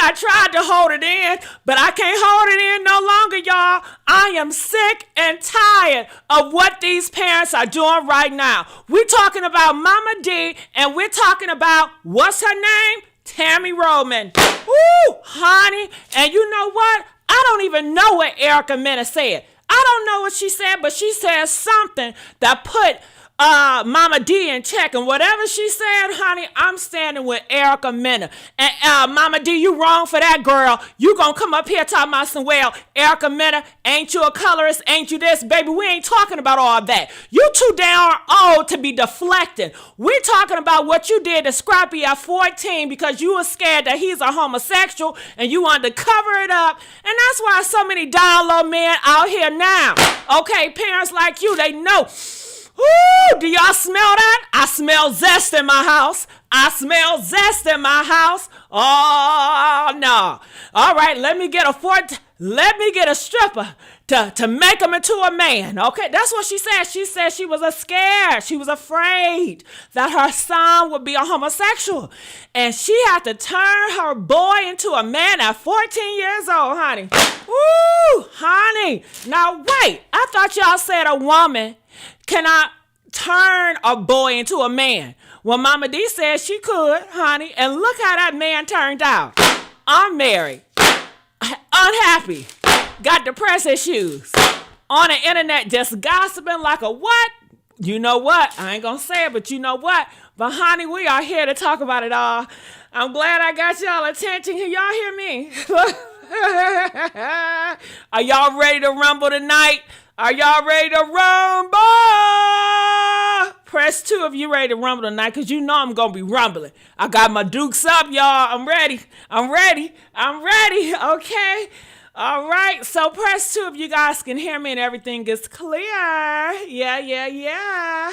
I tried to hold it in, but I can't hold it in no longer, y'all. I am sick and tired of what these parents are doing right now. We're talking about Momma Dee, and we're talking about, what's her name? Tami Roman. Ooh, honey. And you know what? I don't even know what Erica Mena said. I don't know what she said, but she said something that put Momma Dee in check, and whatever she said, honey, I'm standing with Erica Mena. And Momma Dee, you wrong for that, girl. You gonna come up here talking about some, well, Erica Mena, ain't you a colorist? Ain't you this? Baby, we ain't talking about all that. You too damn old to be deflecting. We're talking about what you did to Scrappy at 14 because you were scared that he's a homosexual and you wanted to cover it up. And that's why so many down low men out here now. Okay, parents like you, they know. Ooh, do y'all smell that? I smell zest in my house. I smell zest in my house. Oh, no. All right, let me get a stripper to make him into a man. Okay, that's what she said. She said she was scared. She was afraid that her son would be a homosexual. And she had to turn her boy into a man at 14 years old, honey. Ooh, honey. Now, wait. I thought y'all said a woman cannot turn a boy into a man. Well, Momma Dee said she could, honey. And look how that man turned out. Unmarried. Unhappy. Got depressed issues. On the internet just gossiping like a what? You know what? I ain't gonna say it, but you know what? But honey, we are here to talk about it all. I'm glad I got y'all attention. Can y'all hear me? Are y'all ready to rumble tonight? Are y'all ready to rumble? Press 2 if you ready to rumble tonight, because you know I'm going to be rumbling. I got my dukes up, y'all. I'm ready. Okay. All right. So press 2 if you guys can hear me and everything is clear. Yeah.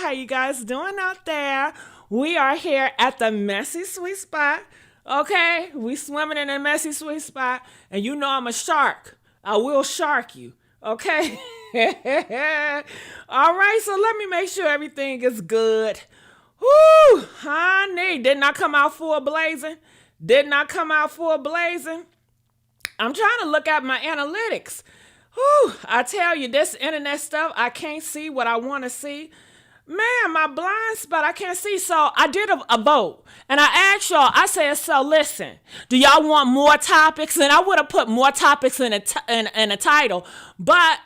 How you guys doing out there? We are here at the messy sweet spot. Okay. We swimming in a messy sweet spot. And you know I'm a shark. I will shark you. Okay. All right, so let me make sure everything is good. Woo, honey, didn't I come out full blazing? I'm trying to look at my analytics. Whew, I tell you, this internet stuff, I can't see what I want to see. Man, my blind spot, I can't see. So I did a vote. And I asked y'all, I said, so listen, do y'all want more topics? And I would have put more topics in a title. But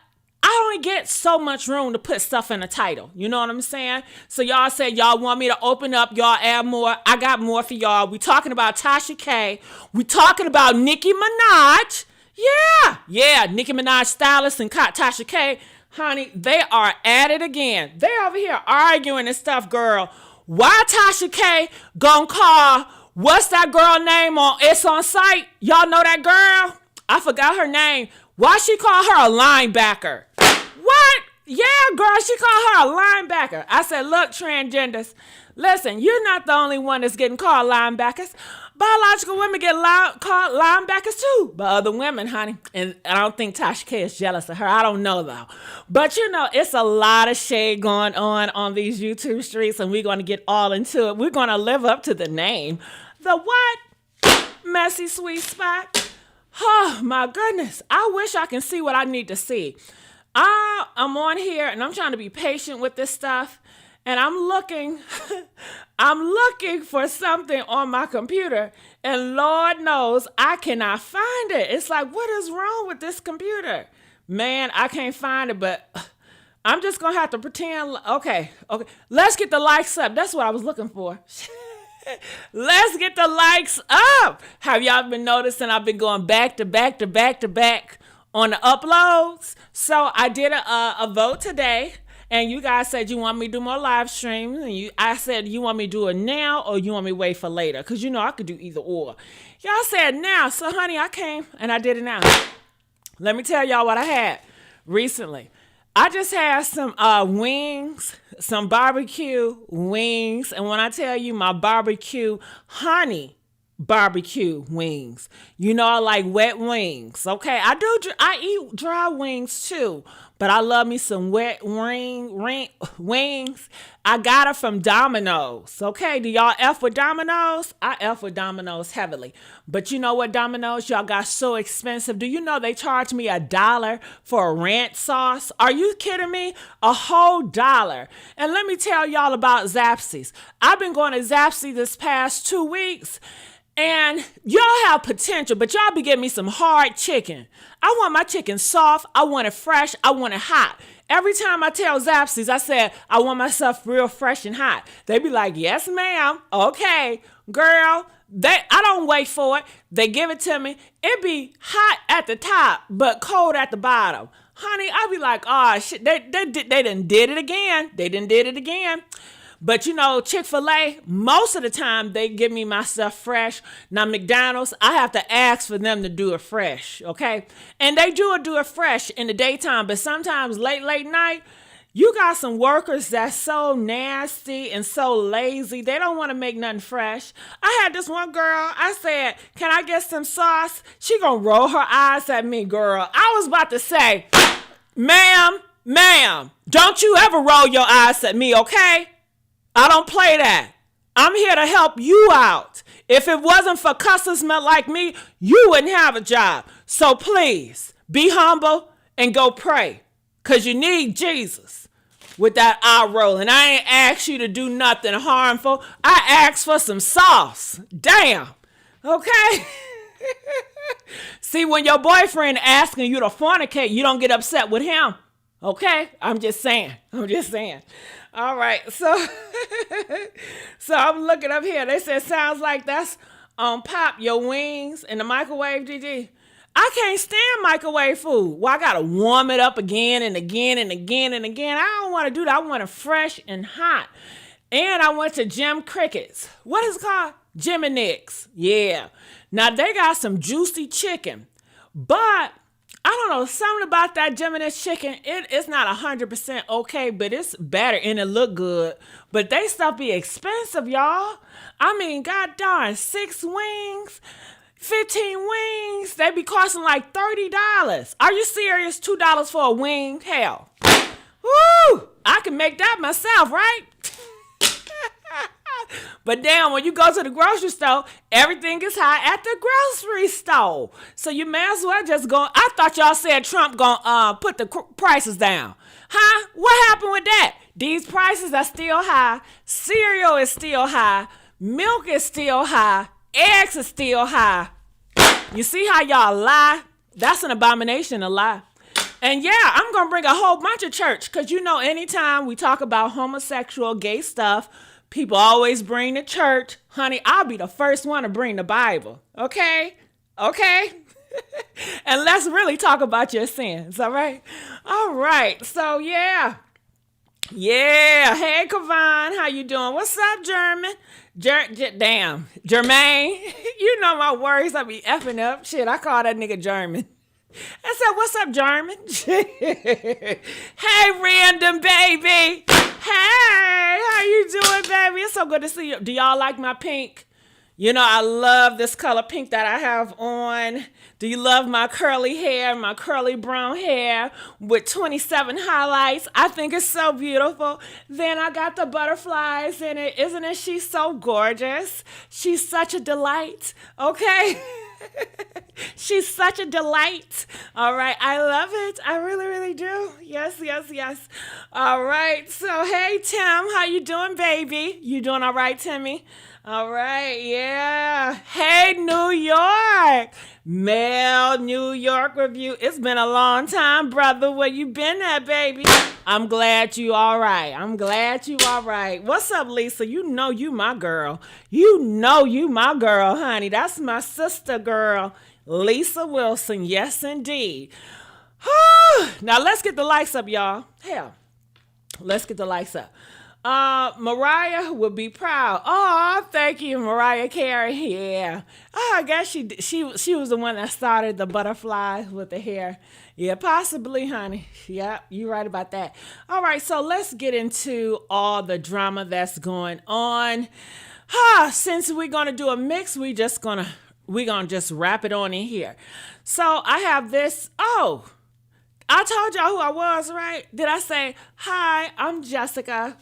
I only get so much room to put stuff in a title. You know what I'm saying? So y'all said y'all want me to open up. Y'all add more. I got more for y'all. We talking about Tasha K. We talking about Nicki Minaj. Yeah. Nicki Minaj stylist and Tasha K. Honey, they are at it again. They over here arguing and stuff, girl. Why Tasha K gonna call, what's that girl name on It's On Sight? Y'all know that girl? I forgot her name. Why she call her a linebacker? What? Yeah, girl, she called her a linebacker. I said, look, transgenders, listen, you're not the only one that's getting called linebackers. Biological women get called linebackers too, but other women, honey. And I don't think Tasha K is jealous of her. I don't know, though. But, you know, it's a lot of shade going on these YouTube streets, and we're going to get all into it. We're going to live up to the name. The what? Messy sweet spot. Oh, my goodness. I wish I can see what I need to see. I'm on here, and I'm trying to be patient with this stuff. And I'm looking for something on my computer, and Lord knows I cannot find it. It's like, what is wrong with this computer? Man, I can't find it, but I'm just going to have to pretend. Okay. Let's get the likes up. That's what I was looking for. Let's get the likes up. Have y'all been noticing I've been going back to back on the uploads? So I did a vote today. And you guys said you want me to do more live streams. And I said, you want me to do it now or you want me to wait for later? Because, you know, I could do either or. Y'all said now. So, honey, I came and I did it now. Let me tell y'all what I had recently. I just had some wings, some barbecue wings. And when I tell you my barbecue, honey, barbecue wings. You know, I like wet wings. Okay, I eat dry wings too, but I love me some wet wings. I got it from Domino's. Okay, do y'all F with Domino's? I F with Domino's heavily. But you know what, Domino's, y'all got so expensive. Do you know they charge me $1 for a ranch sauce? Are you kidding me? A whole dollar. And let me tell y'all about Zapsies. I've been going to Zapsy this past 2 weeks. And y'all have potential, but y'all be giving me some hard chicken. I want my chicken soft. I want it fresh. I want it hot. Every time I tell Zapsies, I said, I want myself real fresh and hot. They be like, yes, ma'am. Okay, girl. I don't wait for it. They give it to me. It be hot at the top, but cold at the bottom. Honey, I be like, oh, shit, they done did it again. They done did it again. But you know, Chick-fil-A, most of the time they give me my stuff fresh. Now McDonald's, I have to ask for them to do it fresh, okay? And they do it fresh in the daytime, but sometimes late night, you got some workers that's so nasty and so lazy. They don't want to make nothing fresh. I had this one girl, I said, can I get some sauce? She gonna roll her eyes at me, girl. I was about to say, ma'am, don't you ever roll your eyes at me, okay? I don't play that. I'm here to help you out. If it wasn't for customers like me, you wouldn't have a job. So please, be humble and go pray. Because you need Jesus with that eye roll. And I ain't asked you to do nothing harmful. I asked for some sauce. Damn. Okay? See, when your boyfriend asking you to fornicate, you don't get upset with him. Okay? I'm just saying. All right, so I'm looking up here. They said, sounds like that's pop your wings in the microwave, GG. I can't stand microwave food. Well, I got to warm it up again and again and again and again. I don't want to do that. I want it fresh and hot. And I went to Jim Cricket's. What is it called? Jim and Nick's. Yeah. Now, they got some juicy chicken. But I don't know, something about that Jim and Nick's chicken, it's not 100% okay, but it's better and it look good. But they stuff be expensive, y'all. I mean, god darn, 6 wings, 15 wings, they be costing like $30. Are you serious? $2 for a wing? Hell. Woo! I can make that myself, right? But damn, when you go to the grocery store, everything is high at the grocery store. So you may as well just go. I thought y'all said Trump gonna put the prices down. Huh? What happened with that? These prices are still high. Cereal is still high. Milk is still high. Eggs are still high. You see how y'all lie? That's an abomination to lie. And yeah, I'm going to bring a whole bunch of church. Because you know, anytime we talk about homosexual, gay stuff, people always bring the church. Honey, I'll be the first one to bring the Bible. Okay? Okay? And let's really talk about your sins, all right? All right. So, yeah. Yeah. Hey, Kavan. How you doing? What's up, German? Damn. Jermaine. You know my words. I be effing up. Shit, I call that nigga German. I said, what's up, German? Hey, random baby. Hey, how you doing, baby? It's so good to see you. Do y'all like my pink? You know, I love this color pink that I have on. Do you love my curly hair, my curly brown hair with 27 highlights? I think it's so beautiful. Then I got the butterflies in it. Isn't it? She's so gorgeous. She's such a delight. Okay? She's such a delight. All right. I love it. I really, really do. Yes, yes, yes. All right. So, hey, Tim, how you doing, baby? You doing all right, Timmy? All right. Yeah. Hey, New York. Mel, New York review. It's been a long time, brother. Where you been at, baby? I'm glad you all right. I'm glad you all right. What's up, Lisa? You know you my girl. You know you my girl, honey. That's my sister girl, Lisa Wilson. Yes, indeed. Now, let's get the lights up, y'all. Hell, let's get the lights up. Mariah would be proud. Oh, thank you, Mariah Carey. Yeah. Oh, I guess she was the one that started the butterflies with the hair. Yeah, possibly, honey. Yeah, you're right about that. All right, so let's get into all the drama that's going on. Since we're gonna do a mix, we're gonna just wrap it on in here. So I have this. Oh, I told y'all who I was, right? Did I say hi? I'm Jessica.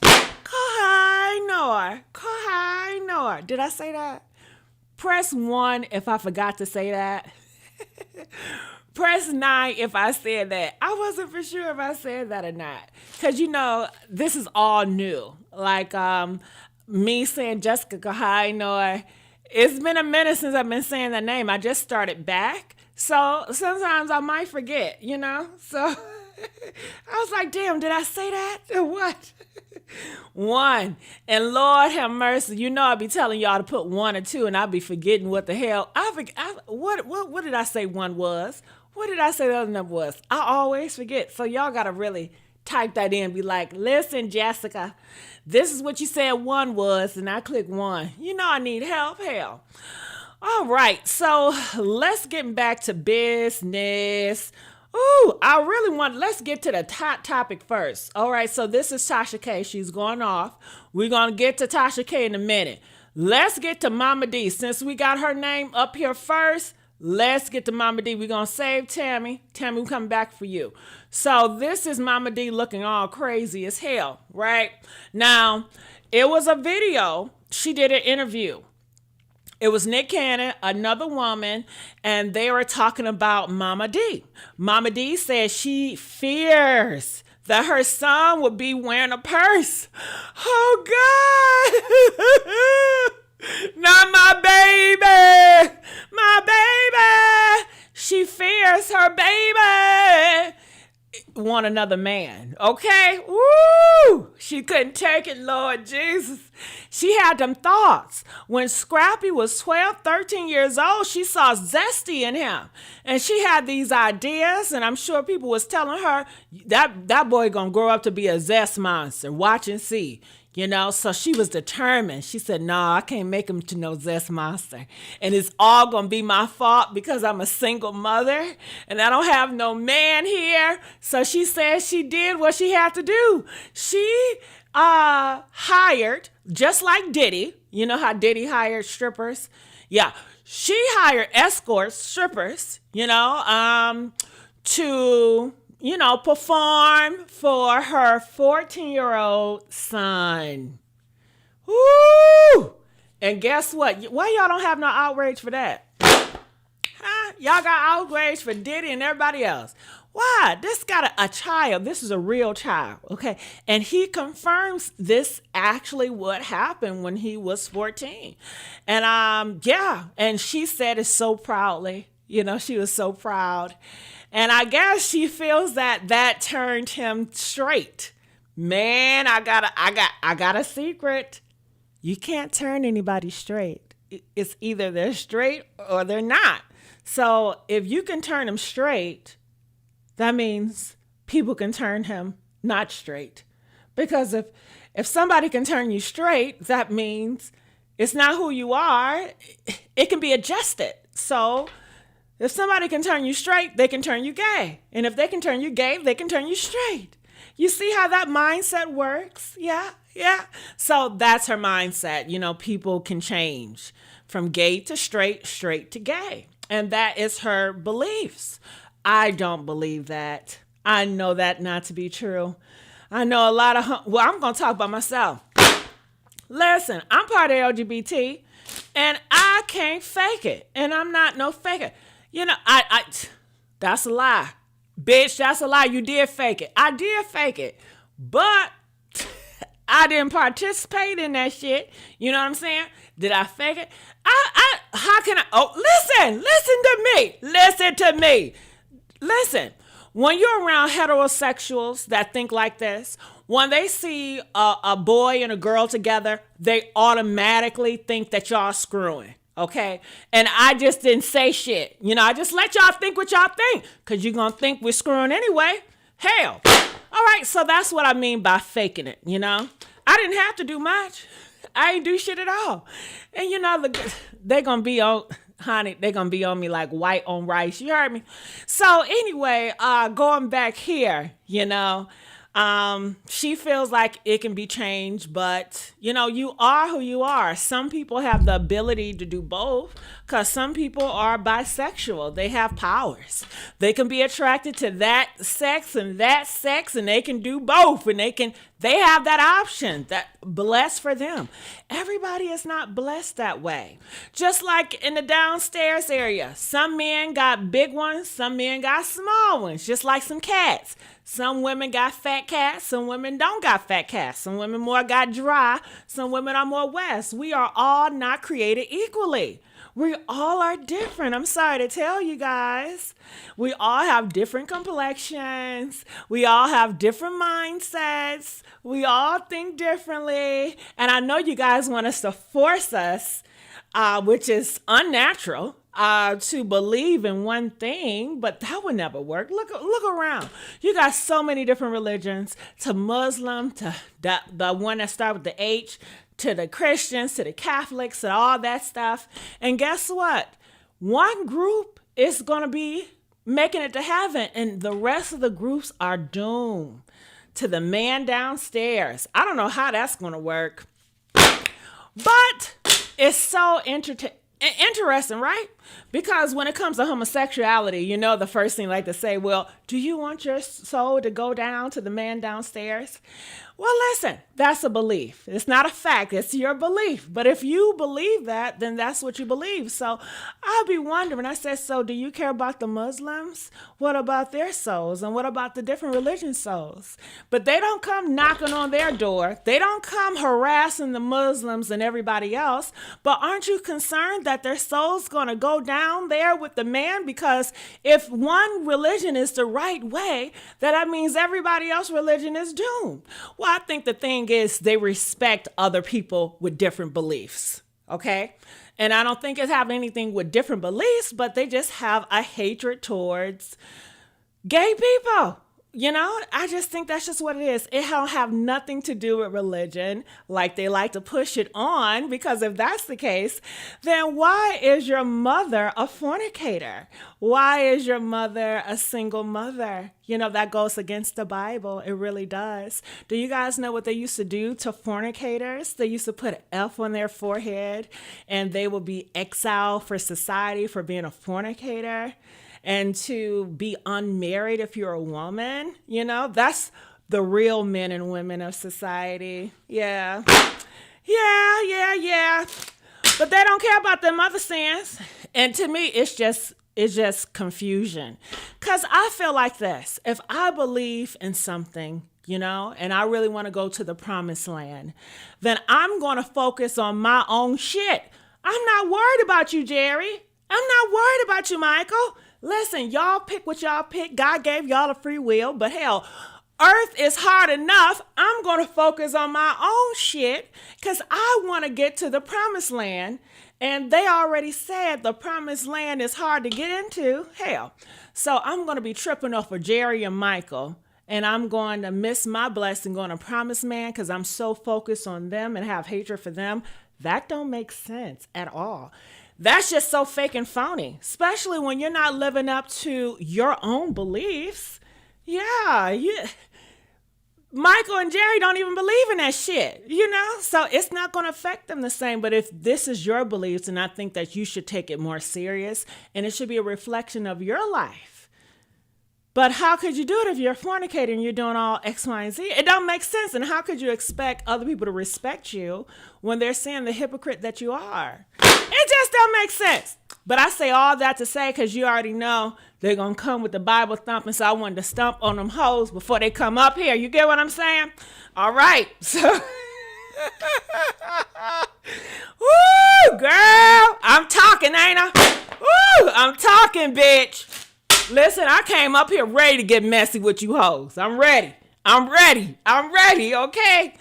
Kohai Noor. Did I say that? Press 1 if I forgot to say that. Press 9 if I said that. I wasn't for sure if I said that or not. Because, this is all new. Like me saying Jessica Kohai Noor. It's been a minute since I've been saying that name. I just started back. So sometimes I might forget, So I was like, damn, did I say that or what? 1. And Lord have mercy, I be telling y'all to put 1 or 2 and I be forgetting what the hell. What did I say 1 was? What did I say the other number was? I always forget. So y'all got to really type that in and be like, listen, Jessica, this is what you said 1 was. And I click 1. I need help. Hell. All right. So let's get back to business. Ooh, let's get to the top topic first. All right, so this is Tasha K. She's going off. We're going to get to Tasha K in a minute. Let's get to Momma Dee. Since we got her name up here first, let's get to Momma Dee. We're going to save Tammy. Tammy, we'll come back for you. So this is Momma Dee looking all crazy as hell, right? Now, it was a video. She did an interview. It was Nick Cannon, another woman, and they were talking about Momma Dee. Momma Dee said she fears that her son would be wearing a purse. Oh, God. Not my baby. My baby. She fears her baby want another man, okay? Woo! She couldn't take it, Lord Jesus. She had them thoughts. When Scrappy was 12, 13 years old, she saw Zesty in him. And she had these ideas, and I'm sure people was telling her, that boy gonna grow up to be a zest monster. Watch and see. So she was determined. She said, no, I can't make him to no zest monster. And it's all going to be my fault because I'm a single mother and I don't have no man here. So she said she did what she had to do. She hired, just like Diddy. You know how Diddy hired strippers? Yeah. She hired escorts, strippers, to perform for her 14-year-old son. Woo! And guess what? Why y'all don't have no outrage for that? Huh? Y'all got outrage for Diddy and everybody else. Why? This got a child. This is a real child, okay? And he confirms this actually what happened when he was 14. And and she said it so proudly. She was so proud. And I guess she feels that turned him straight. Man, I got a secret. You can't turn anybody straight. It's either they're straight or they're not. So if you can turn him straight, that means people can turn him not straight. Because if somebody can turn you straight, that means it's not who you are. It can be adjusted. So if somebody can turn you straight, they can turn you gay. And if they can turn you gay, they can turn you straight. You see how that mindset works? Yeah. So that's her mindset. People can change from gay to straight, straight to gay. And that is her beliefs. I don't believe that. I know that not to be true. I know a lot of, I'm going to talk about myself. Listen, I'm part of LGBT and I can't fake it. And I'm not no faker. That's a lie. Bitch, that's a lie. You did fake it. I did fake it. But I didn't participate in that shit. You know what I'm saying? Did I fake it? How can I? Oh, listen to me. Listen. When you're around heterosexuals that think like this, when they see a boy and a girl together, they automatically think that y'all screwing. Okay. And I just didn't say shit. I just let y'all think what y'all think. Cause you're going to think we're screwing anyway. Hell. All right. So that's what I mean by faking it. I didn't have to do much. I ain't do shit at all. And they're going to be on, honey, they're going to be on me like white on rice. You heard me? So anyway, going back here, She feels like it can be changed, but you are who you are. Some people have the ability to do both because some people are bisexual. They have powers. They can be attracted to that sex, and they can do both, and they have that option. That blessed for them. Everybody is not blessed that way. Just like in the downstairs area, some men got big ones, some men got small ones, just like some cats. Some women got fat cats, some women don't got fat cats. Some women more got dry, some women are more west. We are all not created equally. We all are different. I'm sorry to tell you guys. We all have different complexions. We all have different mindsets. We all think differently. And I know you guys want us to force us, which is unnatural, to believe in one thing, but that would never work. Look around. You got so many different religions, to Muslim, to the one that starts with the H, to the Christians, to the Catholics, and all that stuff. And guess what? One group is going to be making it to heaven, and the rest of the groups are doomed to the man downstairs. I don't know how that's going to work, but it's so interesting, right? Because when it comes to homosexuality, the first thing like to say, well, do you want your soul to go down to the man downstairs? Well, listen, that's a belief. It's not a fact. It's your belief. But if you believe that, then that's what you believe. So I'll be wondering, I said, so do you care about the Muslims? What about their souls? And what about the different religion souls? But they don't come knocking on their door. They don't come harassing the Muslims and everybody else. But aren't you concerned that their soul's going to go down there with the man? Because if one religion is the right way, then that means everybody else's religion is doomed. Well, I think the thing is they respect other people with different beliefs, okay? And I don't think it's having anything with different beliefs, but they just have a hatred towards gay people. I just think that's just what it is. It don't have nothing to do with religion, like they like to push it on, because if that's the case, then why is your mother a fornicator? Why is your mother a single mother? That goes against the Bible. It really does. Do you guys know what they used to do to fornicators? They used to put an F on their forehead, and they would be exiled for society for being a fornicator. And to be unmarried if you're a woman, that's the real men and women of society. Yeah. But they don't care about them other sins. And to me, it's just confusion. Because I feel like this. If I believe in something, and I really want to go to the promised land, then I'm going to focus on my own shit. I'm not worried about you, Jerry. I'm not worried about you, Michael. Listen, y'all pick what y'all pick. God gave y'all a free will, but hell, earth is hard enough. I'm going to focus on my own shit because I want to get to the promised land. And they already said the promised land is hard to get into. Hell, so I'm going to be tripping off of Jerry and Michael, and I'm going to miss my blessing going to promised land because I'm so focused on them and have hatred for them. That don't make sense at all. That's just so fake and phony, especially when you're not living up to your own beliefs. Yeah. Michael and Jerry don't even believe in that shit, So it's not going to affect them the same. But if this is your beliefs, and I think that you should take it more serious, and it should be a reflection of your life. But how could you do it if you're fornicating and you're doing all X, Y, and Z? It don't make sense. And how could you expect other people to respect you when they're seeing the hypocrite that you are? It just don't make sense. But I say all that to say, because you already know they're going to come with the Bible thumping, so I wanted to stomp on them hoes before they come up here. You get what I'm saying? All right. So, woo, girl, I'm talking, ain't I? Woo, I'm talking, bitch. Listen, I came up here ready to get messy with you hoes. I'm ready, okay?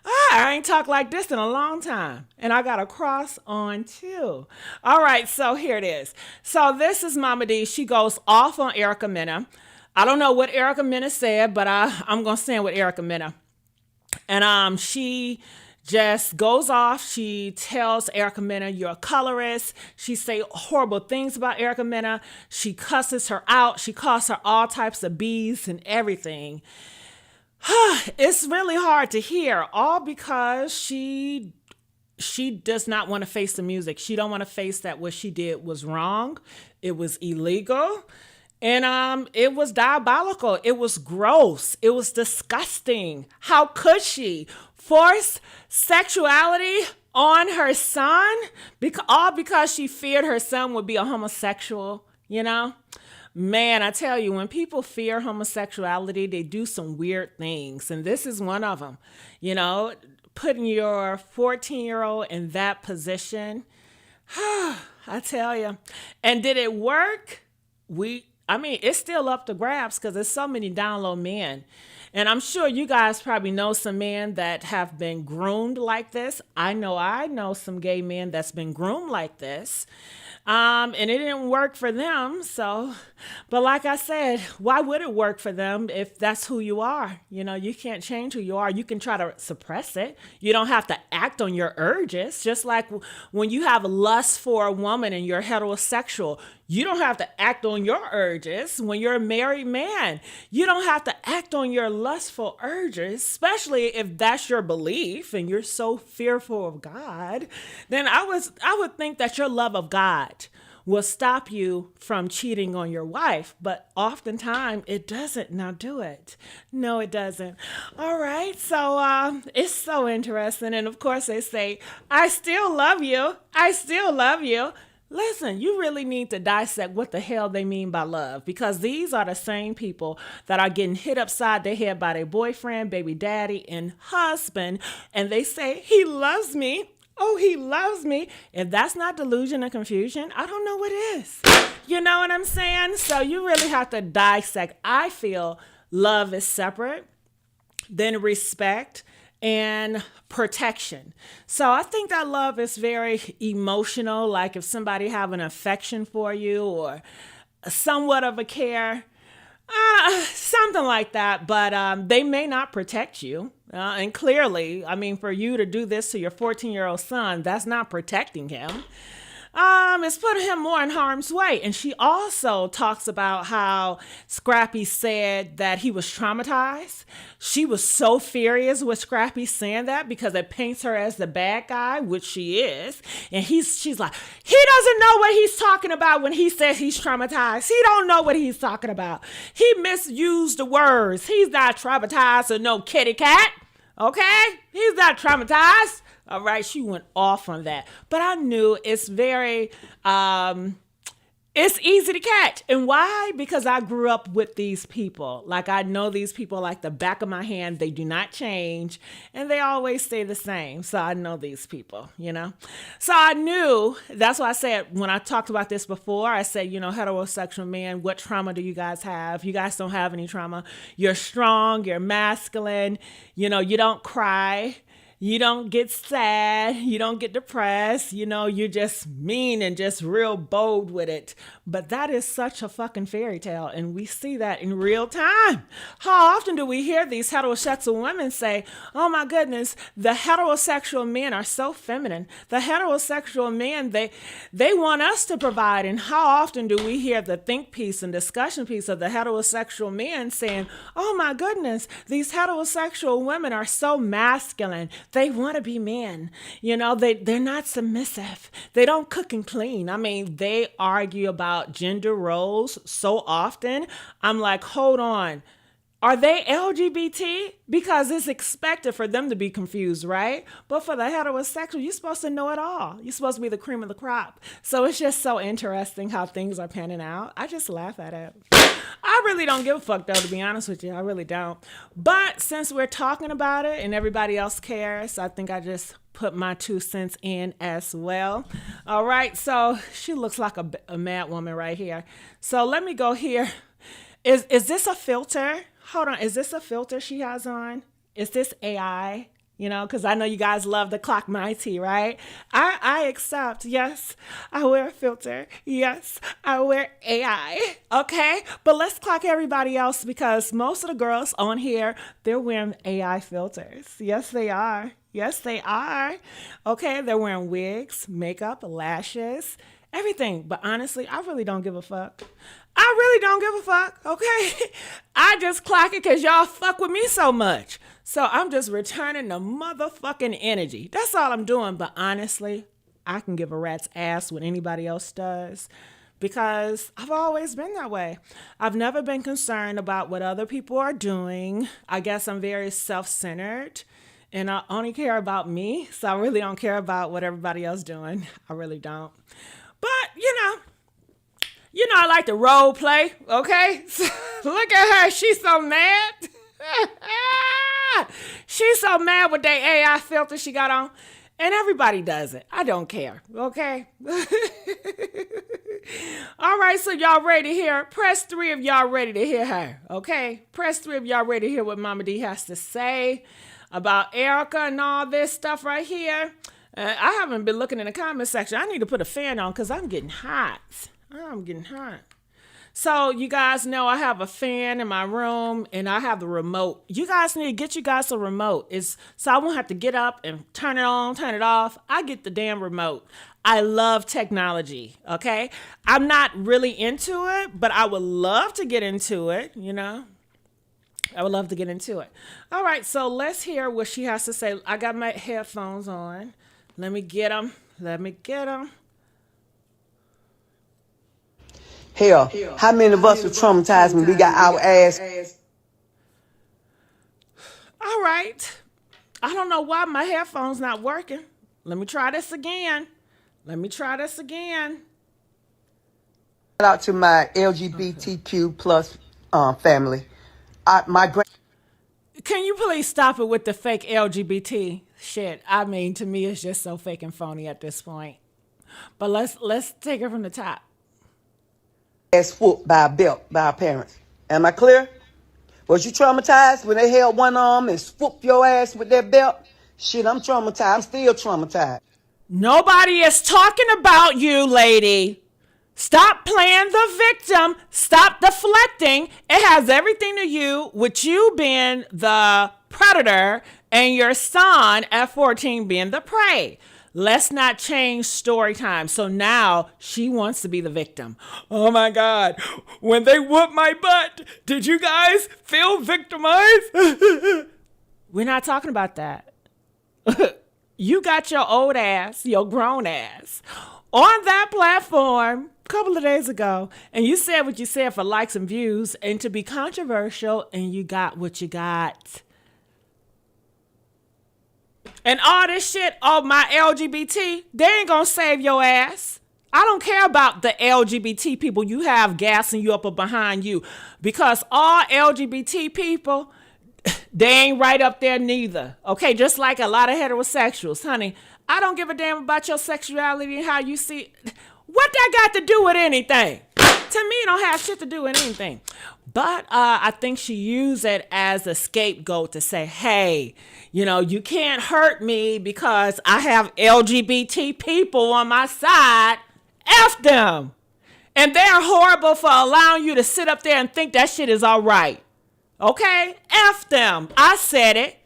I ain't talked like this in a long time. And I got a cross on too. All right, so here it is. So this is Momma Dee. She goes off on Erica Mena. I don't know what Erica Mena said, but I'm going to stand with Erica Mena. And she just goes off. She tells Erica Mena, you're a colorist. She say horrible things about Erica Mena. She cusses her out. She calls her all types of B's and everything. It's really hard to hear, all because she does not want to face the music. She don't want to face that what she did was wrong. It was illegal. And it was diabolical. It was gross. It was disgusting. How could she force sexuality on her son? All because she feared her son would be a homosexual, you know? Man, I tell you, when people fear homosexuality, they do some weird things. And this is one of them. You know, putting your 14-year-old in that position. I tell you. And did it work? It's still up to grabs because there's so many down low men. And I'm sure you guys probably know some men that have been groomed like this. I know some gay men that's been groomed like this. And it didn't work for them. So, but like I said, why would it work for them if that's who you are? You know, you can't change who you are. You can try to suppress it. You don't have to act on your urges. Just like when you have lust for a woman and you're heterosexual, you don't have to act on your urges. When you're a married man, you don't have to act on your lustful urges, especially if that's your belief and you're so fearful of God. Then I would think that your love of God will stop you from cheating on your wife, but oftentimes it doesn't. Now do it. No, it doesn't. All right. So it's so interesting. And of course they say, I still love you. I still love you. Listen, you really need to dissect what the hell they mean by love, because these are the same people that are getting hit upside their head by their boyfriend, baby daddy, and husband, and they say, he loves me. Oh, he loves me. If that's not delusion and confusion, I don't know what is. You know what I'm saying? So you really have to dissect. I feel love is separate than respect and protection. So I think that love is very emotional, like if somebody have an affection for you or somewhat of a care, something like that, but they may not protect you. And clearly, for you to do this to your 14-year-old son, that's not protecting him. It's putting him more in harm's way. And she also talks about how Scrappy said that he was traumatized. She was so furious with Scrappy saying that because it paints her as the bad guy, which she is. And she's like, he doesn't know what he's talking about when he says he's traumatized. He don't know what he's talking about. He misused the words. He's not traumatized or no kitty cat. Okay? He's not traumatized. All right, she went off on that. But I knew it's very, it's easy to catch. And why? Because I grew up with these people. Like, I know these people like the back of my hand. They do not change. And they always stay the same. So I know these people, you know. So I knew, that's why I said, when I talked about this before, I said, heterosexual men, what trauma do you guys have? You guys don't have any trauma. You're strong. You're masculine. You don't cry. You don't get sad. You don't get depressed. You're just mean and just real bold with it. But that is such a fucking fairy tale. And we see that in real time. How often do we hear these heterosexual women say, oh my goodness, the heterosexual men are so feminine. The heterosexual men, they want us to provide. And how often do we hear the think piece and discussion piece of the heterosexual men saying, oh my goodness, these heterosexual women are so masculine. They want to be men. They're not submissive. They don't cook and clean. They argue about gender roles so often. I'm like, hold on. Are they LGBT? Because it's expected for them to be confused, right? But for the heterosexual, you're supposed to know it all. You're supposed to be the cream of the crop. So it's just so interesting how things are panning out. I just laugh at it. I really don't give a fuck, though, to be honest with you. I really don't. But since we're talking about it and everybody else cares, I think I just put my 2 cents in as well. All right, so she looks like a mad woman right here. So let me go here. Is this a filter? Hold on, is this a filter she has on? Is this AI? Because I know you guys love to clock my tea, right? I accept. Yes, I wear a filter. Yes, I wear AI. Okay, but let's clock everybody else because most of the girls on here, they're wearing AI filters. Yes, they are. Yes, they are. Okay, they're wearing wigs, makeup, lashes, everything. But honestly, I really don't give a fuck. I really don't give a fuck, okay? I just clock it because y'all fuck with me so much. So I'm just returning the motherfucking energy. That's all I'm doing. But honestly, I can give a rat's ass what anybody else does because I've always been that way. I've never been concerned about what other people are doing. I guess I'm very self-centered and I only care about me. So I really don't care about what everybody else doing. I really don't. But, I like to role play, okay? Look at her. She's so mad. She's so mad with that AI filter she got on. And everybody does it. I don't care, okay? All right, so y'all ready to hear? Press 3 if y'all ready to hear her, okay? Press 3 if y'all ready to hear what Momma Dee has to say about Erica and all this stuff right here. I haven't been looking in the comment section. I need to put a fan on because I'm getting hot. I'm getting hot. So you guys know I have a fan in my room and I have the remote. You guys need to get you guys a remote. So I won't have to get up and turn it on, turn it off. I get the damn remote. I love technology, okay? I'm not really into it, but I would love to get into it, I would love to get into it. All right, so let's hear what she has to say. I got my headphones on. Let me get them. Hell, how many of us were traumatized when we got our ass? All right. I don't know why my headphone's not working. Let me try this again. Shout out to my LGBTQ plus family. Can you please stop it with the fake LGBT shit? I mean, to me, it's just so fake and phony at this point. But let's take it from the top. Ass whooped by a belt by our parents. Am I clear? Was you traumatized when they held one arm and swooped your ass with that belt? Shit, I'm traumatized. I'm still traumatized. Nobody is talking about you, lady. Stop playing the victim. Stop deflecting. It has everything to do with you being the predator and your son at 14 being the prey. Let's not change story time. So now she wants to be the victim. Oh my God. When they whooped my butt, did you guys feel victimized? We're not talking about that. You got your old ass, your grown ass, on that platform a couple of days ago, and you said what you said for likes and views and to be controversial, and you got what you got. And all this shit, my LGBT, they ain't gonna save your ass. I don't care about the LGBT people you have gassing you up or behind you, because all LGBT people, they ain't right up there neither. Okay, just like a lot of heterosexuals, honey. I don't give a damn about your sexuality and how you see. What that got to do with anything? To me, it don't have shit to do with anything. But I think she used it as a scapegoat to say, hey, you can't hurt me because I have LGBT people on my side. F them. And they're horrible for allowing you to sit up there and think that shit is all right. Okay? F them. I said it.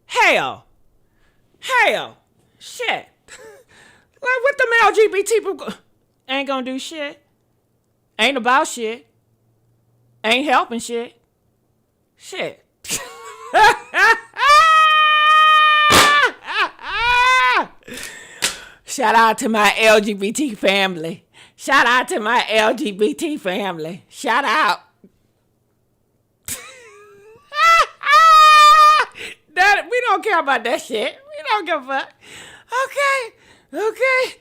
Hell. Shit. Like, what them LGBT people ain't gonna do shit. Ain't about shit. Ain't helping shit. Shit. Shout out to my LGBT family. Shout out. We don't care about that shit. We don't give a fuck. Okay.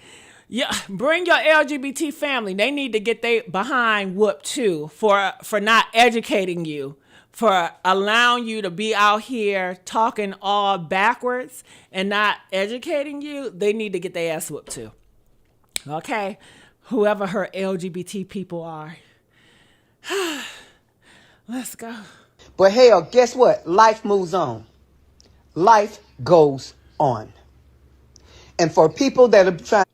Yeah, bring your LGBT family. They need to get their behind whooped too for not educating you, for allowing you to be out here talking all backwards and not educating you. They need to get their ass whooped too. Okay? Whoever her LGBT people are. Let's go. But hell, guess what? Life moves on. Life goes on. And for people that are trying...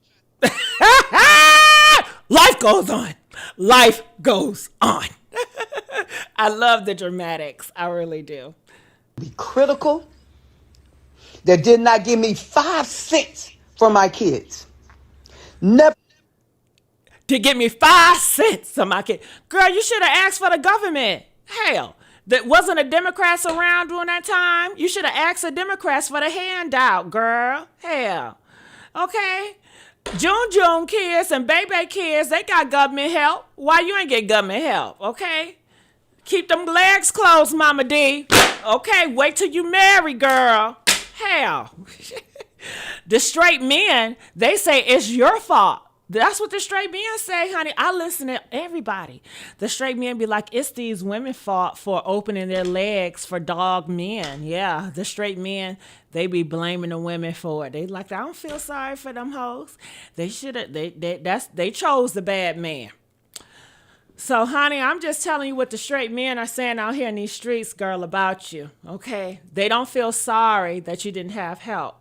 Life goes on. Life goes on. I love the dramatics. I really do. Be critical. That did not give me 5 cents for my kids. Never. to give me 5 cents so my kid. Girl, you should have asked for the government. Hell, that wasn't a Democrats around during that time. You should have asked the Democrats for the handout, girl. Hell. Okay? June kids and baby kids, they got government help. Why you ain't get government help? Okay? Keep them legs closed, Momma Dee. Okay, wait till you marry, girl. Hell. The straight men, they say it's your fault. That's what the straight men say, honey. I listen to everybody. The straight men be like, it's these women's fault for opening their legs for dog men. Yeah, the straight men, they be blaming the women for it. They like, I don't feel sorry for them hoes. They should have. They chose the bad man. So, honey, I'm just telling you what the straight men are saying out here in these streets, girl, about you. Okay, they don't feel sorry that you didn't have help.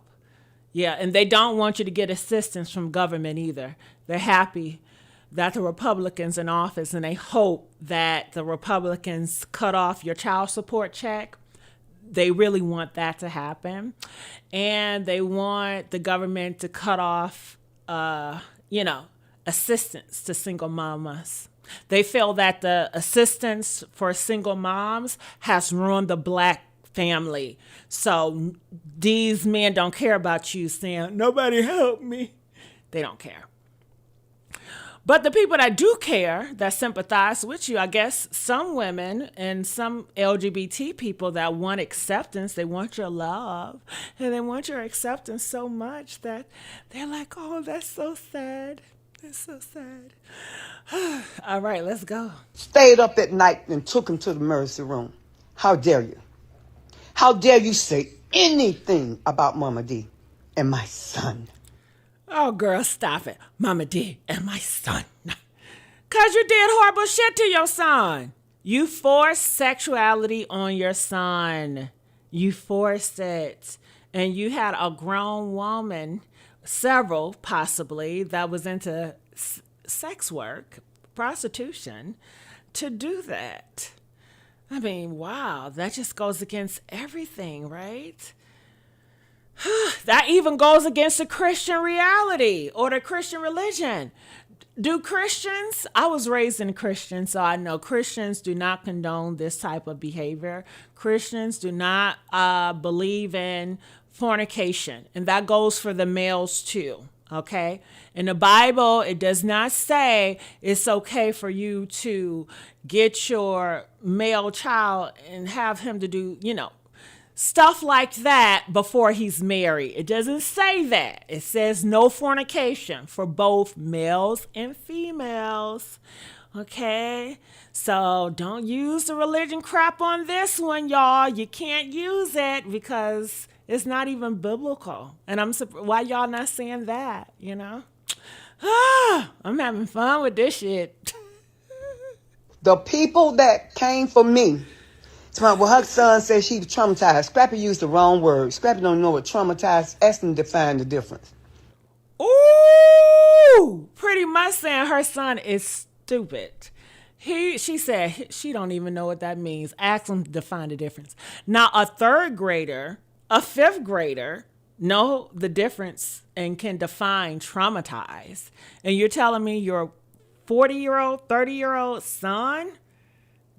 Yeah, and they don't want you to get assistance from government either. They're happy that the Republicans in office, and they hope that the Republicans cut off your child support check. They really want that to happen. And they want the government to cut off, assistance to single mamas. They feel that the assistance for single moms has ruined the black family. So these men don't care about you saying, nobody help me. They don't care. But the people that do care, that sympathize with you, I guess some women and some LGBT people that want acceptance, they want your love, and they want your acceptance so much that they're like, oh, that's so sad. That's so sad. All right, let's go. Stayed up at night and took him to the emergency room. How dare you? How dare you say anything about Momma Dee and my son? Oh, girl, stop it. Momma Dee and my son. Because you did horrible shit to your son. You forced sexuality on your son. You forced it. And you had a grown woman, several possibly, that was into sex work, prostitution, to do that. I mean, wow, that just goes against everything, right? That even goes against the Christian reality or the Christian religion. Do Christians, I was raised in Christian, so I know Christians do not condone this type of behavior. Christians do not believe in fornication, and that goes for the males too. Okay. In the Bible, it does not say it's okay for you to get your male child and have him to do, stuff like that before he's married. It doesn't say that. It says no fornication for both males and females. Okay. So don't use the religion crap on this one, y'all. You can't use it because it's not even biblical. And I'm surprised why y'all not saying that, I'm having fun with this shit. The people that came for me, well, her son said she was traumatized. Scrappy used the wrong word. Scrappy don't know what traumatized. Ask them to define the difference. Ooh, pretty much saying her son is stupid. She said she don't even know what that means. Ask him to define the difference. Now, a 3rd grader, a 5th grader know the difference and can define traumatized. And you're telling me your 40-year-old, 30-year-old son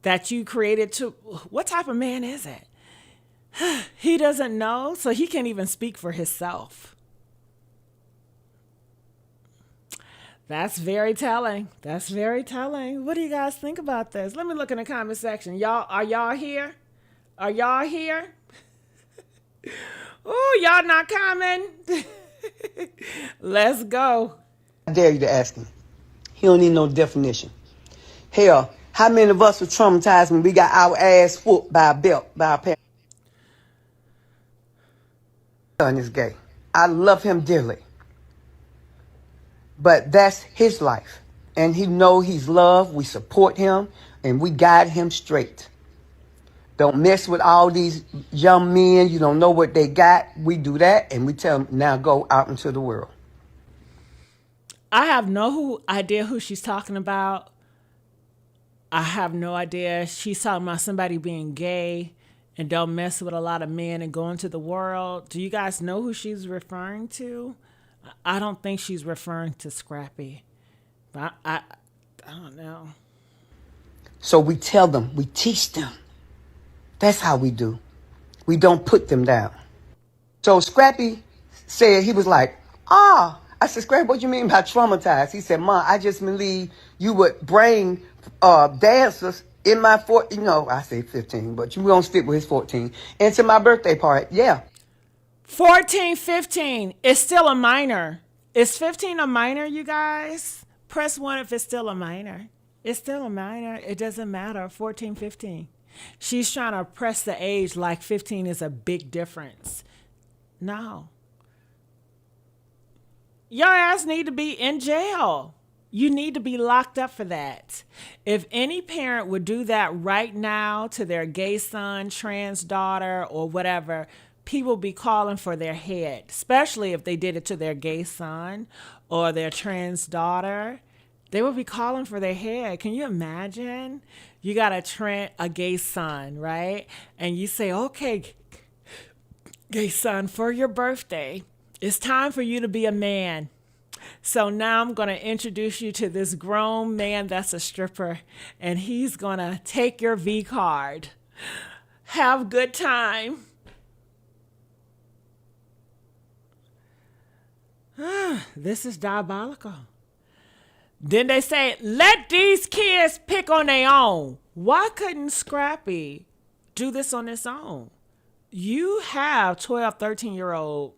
that you created to, what type of man is it? He doesn't know, so he can't even speak for himself. That's very telling. That's very telling. What do you guys think about this? Let me look in the comment section. Are y'all here? Are y'all here? Oh, y'all not coming? Let's go. I dare you to ask him. He don't need no definition. Hell, how many of us were traumatized when we got our ass whooped by a belt, by our parents? My son is gay. I love him dearly. But that's his life. And he know he's loved. We support him. And we guide him straight. Don't mess with all these young men. You don't know what they got. We do that. And we tell them, now go out into the world. I have no idea who she's talking about. I have no idea. She's talking about somebody being gay and don't mess with a lot of men and go into the world. Do you guys know who she's referring to? I don't think she's referring to Scrappy. I don't know. So we tell them, we teach them. That's how we do. We don't put them down. So Scrappy said, he was like, I said, Scrappy, what you mean by traumatized? He said, Ma, I just believe you would bring dancers in my I say 15, but you gonna stick with his 14, into my birthday party. Yeah. 14, 15. It's still a minor. Is 15 a minor, you guys? Press 1 if it's still a minor. It's still a minor. It doesn't matter. 14, 15. She's trying to press the age like 15 is a big difference. No. Your ass need to be in jail. You need to be locked up for that. If any parent would do that right now to their gay son, trans daughter, or whatever, people be calling for their head, especially if they did it to their gay son or their trans daughter. They would be calling for their head. Can you imagine? You got a gay son, right? And you say, okay, gay son, for your birthday, it's time for you to be a man. So now I'm going to introduce you to this grown man that's a stripper, and he's going to take your V card. Have a good time. This is diabolical. Then they say, let these kids pick on their own. Why couldn't Scrappy do this on his own? You have 12, 13-year-old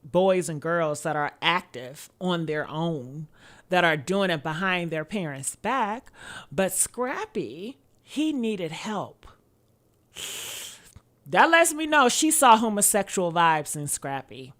boys and girls that are active on their own, that are doing it behind their parents' back. But Scrappy, he needed help. That lets me know she saw homosexual vibes in Scrappy.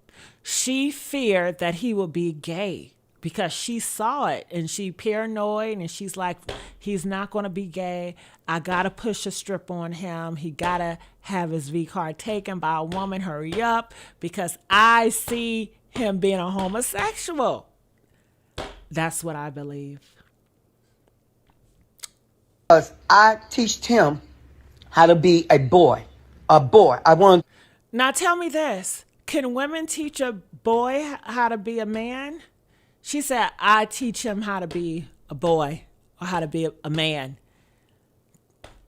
She feared that he would be gay because she saw it, and she paranoid, and she's like, he's not going to be gay. I got to push a strip on him. He got to have his V card taken by a woman. Hurry up, because I see him being a homosexual. That's what I believe. Because I teach him how to be a boy. A boy. Now tell me this. Can women teach a boy how to be a man? She said, I teach him how to be a boy or how to be a man.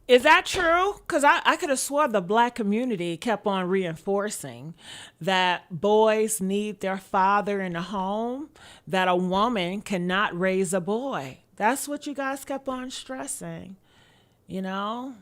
Is that true? Because I could have swore the black community kept on reinforcing that boys need their father in the home, that a woman cannot raise a boy. That's what you guys kept on stressing, you know?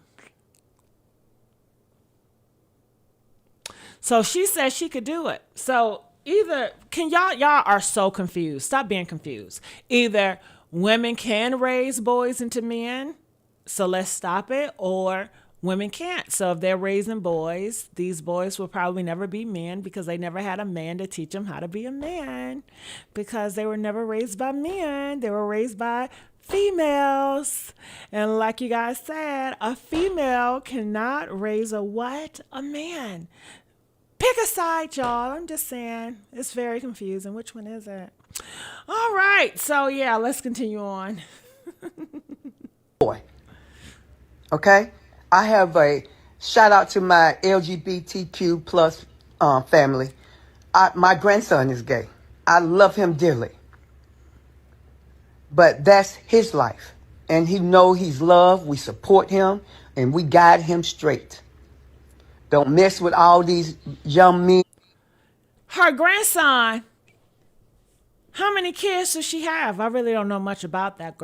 So she said she could do it. So either, y'all are so confused. Stop being confused. Either women can raise boys into men, so let's stop it, or women can't. So if they're raising boys, these boys will probably never be men because they never had a man to teach them how to be a man, because they were never raised by men. They were raised by females. And like you guys said, a female cannot raise a what? A man. Pick a side, y'all. I'm just saying. It's very confusing. Which one is it? All right. So, yeah, let's continue on. Boy. Okay? I have a shout out to my LGBTQ plus family. My grandson is gay. I love him dearly. But that's his life. And he knows he's loved. We support him. And we guide him straight. Don't mess with all these young men. Her grandson, how many kids does she have? I really don't know much about that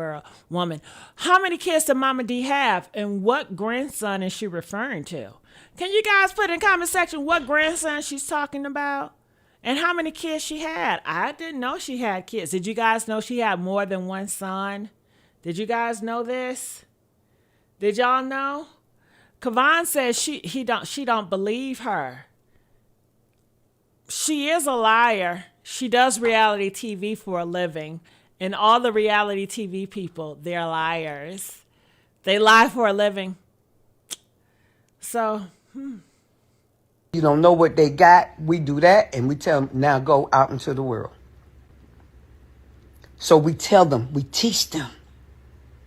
woman. How many kids does Momma Dee have? And what grandson is she referring to? Can you guys put in the comment section what grandson she's talking about? And how many kids she had? I didn't know she had kids. Did you guys know she had more than one son? Did you guys know this? Did y'all know? Kavan says she don't believe her. She is a liar. She does reality TV for a living. And all the reality TV people, they're liars. They lie for a living. So, You don't know what they got. We do that, and we tell them, now go out into the world. So we tell them, we teach them.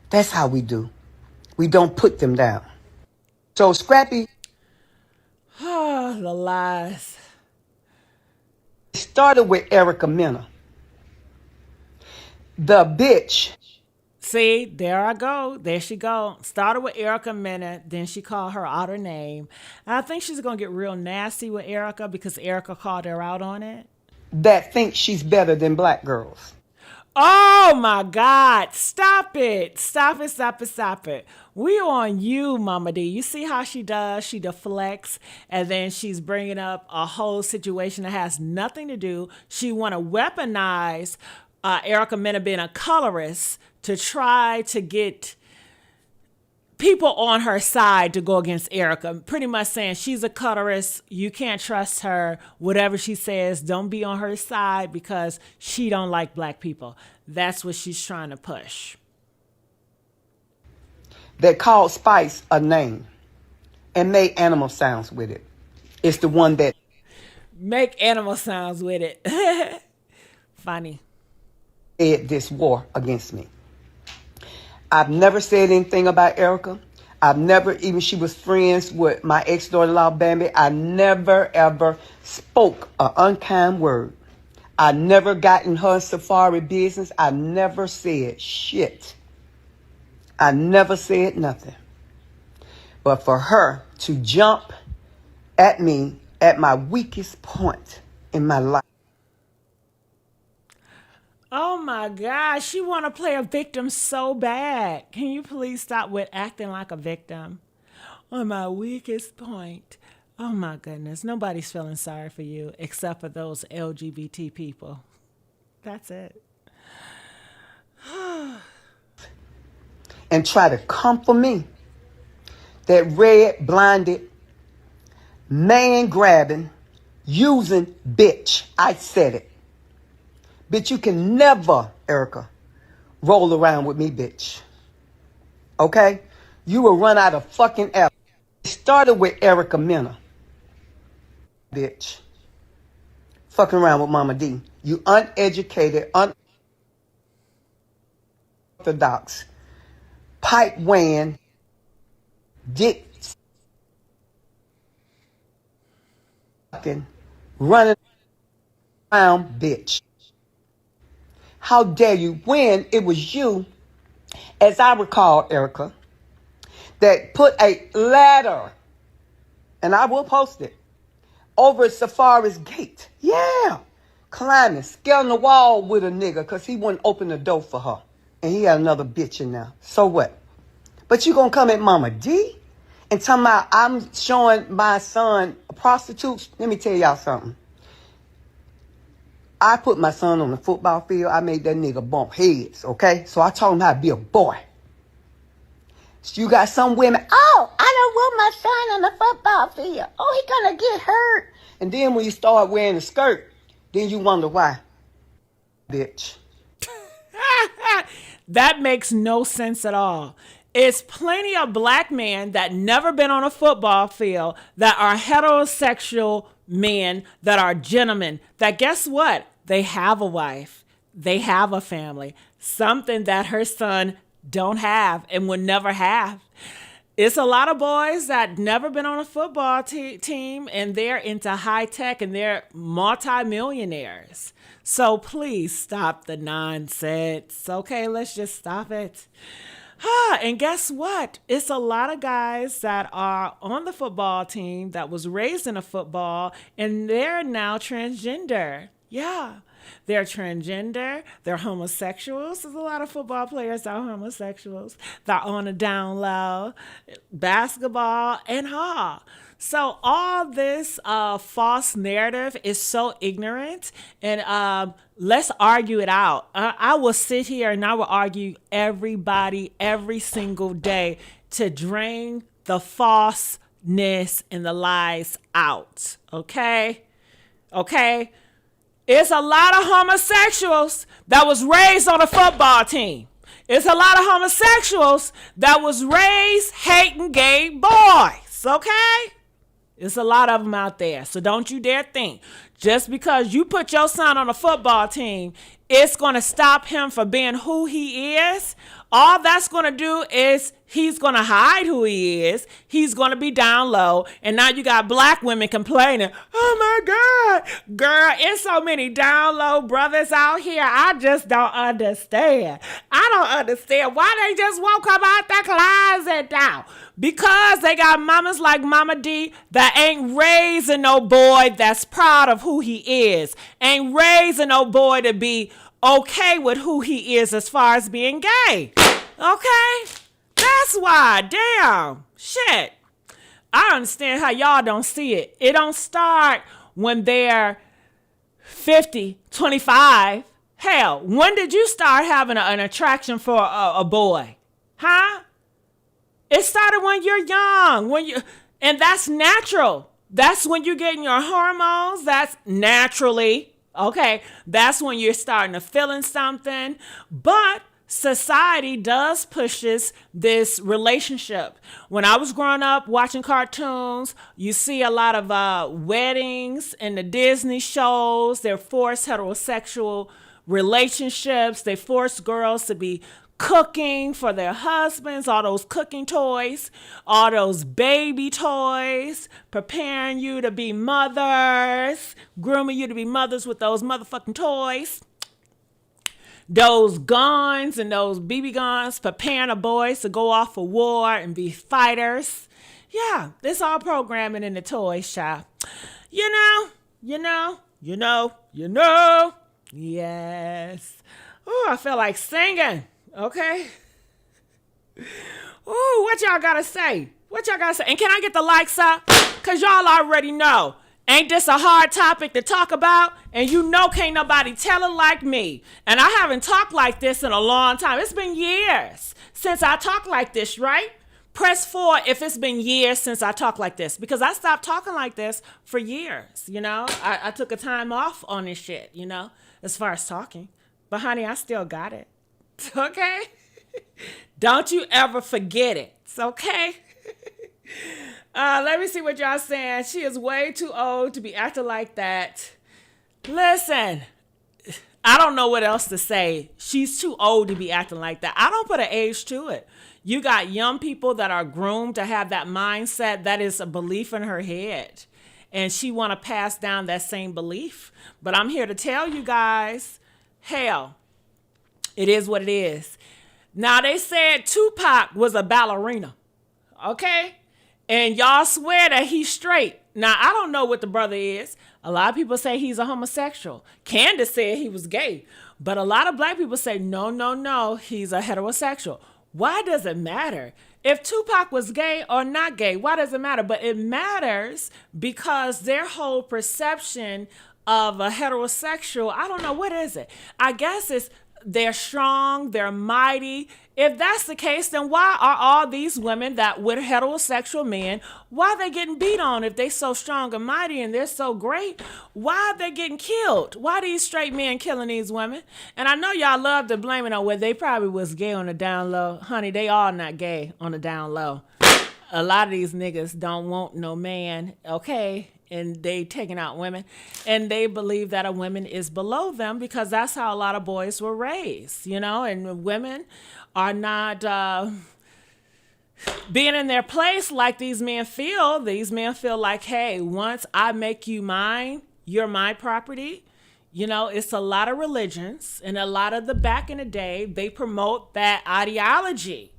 That's how we do. We don't put them down. So Scrappy the lies. started with Erica Mena. The bitch. See, there I go. There she go. Started with Erica Mena, then she called her out her name. And I think she's gonna get real nasty with Erica because Erica called her out on it. That thinks she's better than black girls. Oh my God. Stop it. Stop it. Stop it. Stop it. We on you, Momma Dee. You see how she does? She deflects and then she's bringing up a whole situation that has nothing to do. She want to weaponize Erica Mena being a colorist to try to get people on her side to go against Erica, pretty much saying she's a colorist. You can't trust her. Whatever she says, don't be on her side because she don't like black people. That's what she's trying to push. That called Spice a name and made animal sounds with it. It's the one that Make animal sounds with it. Funny. led this war against me. I've never said anything about Erica. I've never, even she was friends with my ex-daughter-in-law, Bambi. I never, ever spoke an unkind word. I never got in her safari business. I never said shit. I never said nothing. But for her to jump at me at my weakest point in my life. Oh my God, she want to play a victim so bad. Can you please stop with acting like a victim? On my weakest point. Oh my goodness, nobody's feeling sorry for you except for those LGBT people. That's it. And try to come for me. That red, blinded, man grabbing, using bitch. I said it. Bitch, you can never, Erica, roll around with me, bitch. Okay? You will run out of fucking air. It started with Erica Mena. Bitch. Fucking around with Momma Dee. You uneducated, unorthodox, pipe weighing, dick fucking running around bitch. How dare you, when it was you, as I recall, Erica, that put a ladder, and I will post it, over Safari's gate. Yeah. Climbing, scaling the wall with a nigga because he wouldn't open the door for her. And he had another bitch in there. So what? But you gonna come at Momma Dee and tell me I'm showing my son prostitutes? Let me tell y'all something. I put my son on the football field. I made that nigga bump heads, okay? So I taught him how to be a boy. So you got some women, oh, I don't want my son on the football field. Oh, he gonna get hurt. And then when you start wearing a skirt, then you wonder why. Bitch. That makes no sense at all. It's plenty of black men that never been on a football field that are heterosexual men, that are gentlemen, that guess what? They have a wife. They have a family. Something that her son don't have and will never have. It's a lot of boys that never been on a football team and they're into high tech and they're multimillionaires. So please stop the nonsense. Okay, let's just stop it. And guess what? It's a lot of guys that are on the football team that was raised in a football and they're now transgender. Yeah. They're transgender. They're homosexuals. There's a lot of football players that are homosexuals. They're on the down low, basketball, and So all this false narrative is so ignorant. And let's argue it out. I will sit here and I will argue everybody every single day to drain the falseness and the lies out. Okay? Okay? It's a lot of homosexuals that was raised on a football team. It's a lot of homosexuals that was raised hating gay boys, okay? It's a lot of them out there. So don't you dare think just because you put your son on a football team it's going to stop him from being who he is. All that's going to do is he's going to hide who he is. He's going to be down low. And now you got black women complaining, oh my God, girl, it's so many down low brothers out here. I just don't understand. I don't understand why they just won't come out that closet now. Because they got mamas like Momma Dee that ain't raising no boy that's proud of who he is. Ain't raising no boy to be okay with who he is as far as being gay. Okay? That's why. Damn. Shit. I understand how y'all don't see it. It don't start when they're 50, 25. Hell, when did you start having an attraction for a boy? Huh? It started when you're young, and that's natural. That's when you're getting your hormones. That's naturally, okay? That's when you're starting to feeling something. But society does pushes this relationship. When I was growing up watching cartoons, you see a lot of weddings in the Disney shows. They're forced heterosexual relationships. They force girls to be cooking for their husbands, all those cooking toys, all those baby toys, preparing you to be mothers, grooming you to be mothers with those motherfucking toys. Those guns and those BB guns, preparing the boys to go off for war and be fighters. Yeah, it's all programming in the toy shop. You know. Yes. Oh, I feel like singing. Okay. Ooh, what y'all gotta say? And can I get the likes up? Cause y'all already know. Ain't this a hard topic to talk about? And you know can't nobody tell it like me. And I haven't talked like this in a long time. It's been years since I talked like this, right? Press 4 if it's been years since I talked like this. Because I stopped talking like this for years, you know? I took a time off on this shit, you know? As far as talking. But honey, I still got it. Okay? Don't you ever forget it. It's okay? Let me see what y'all saying. She is way too old to be acting like that. Listen, I don't know what else to say. She's too old to be acting like that. I don't put an age to it. You got young people that are groomed to have that mindset. That is a belief in her head. And she want to pass down that same belief. But I'm here to tell you guys, hell, it is what it is. Now, they said Tupac was a ballerina, okay? And y'all swear that he's straight. Now, I don't know what the brother is. A lot of people say he's a homosexual. Candace said he was gay. But a lot of black people say, no, he's a heterosexual. Why does it matter? If Tupac was gay or not gay, why does it matter? But it matters because their whole perception of a heterosexual, I don't know, what is it? I guess it's they're strong, they're mighty. If that's the case, then why are all these women that with heterosexual men, why are they getting beat on if they so strong and mighty and they're so great? Why are they getting killed? Why are these straight men killing these women? And I know y'all love to blame it on where they probably was gay on the down low. Honey, they all not gay on the down low. A lot of these niggas don't want no man, okay? And they taking out women, and they believe that a woman is below them because that's how a lot of boys were raised, you know, and women are not being in their place like these men feel. These men feel like, hey, once I make you mine, you're my property. You know, it's a lot of religions, and a lot of the back in the day, they promote that ideology.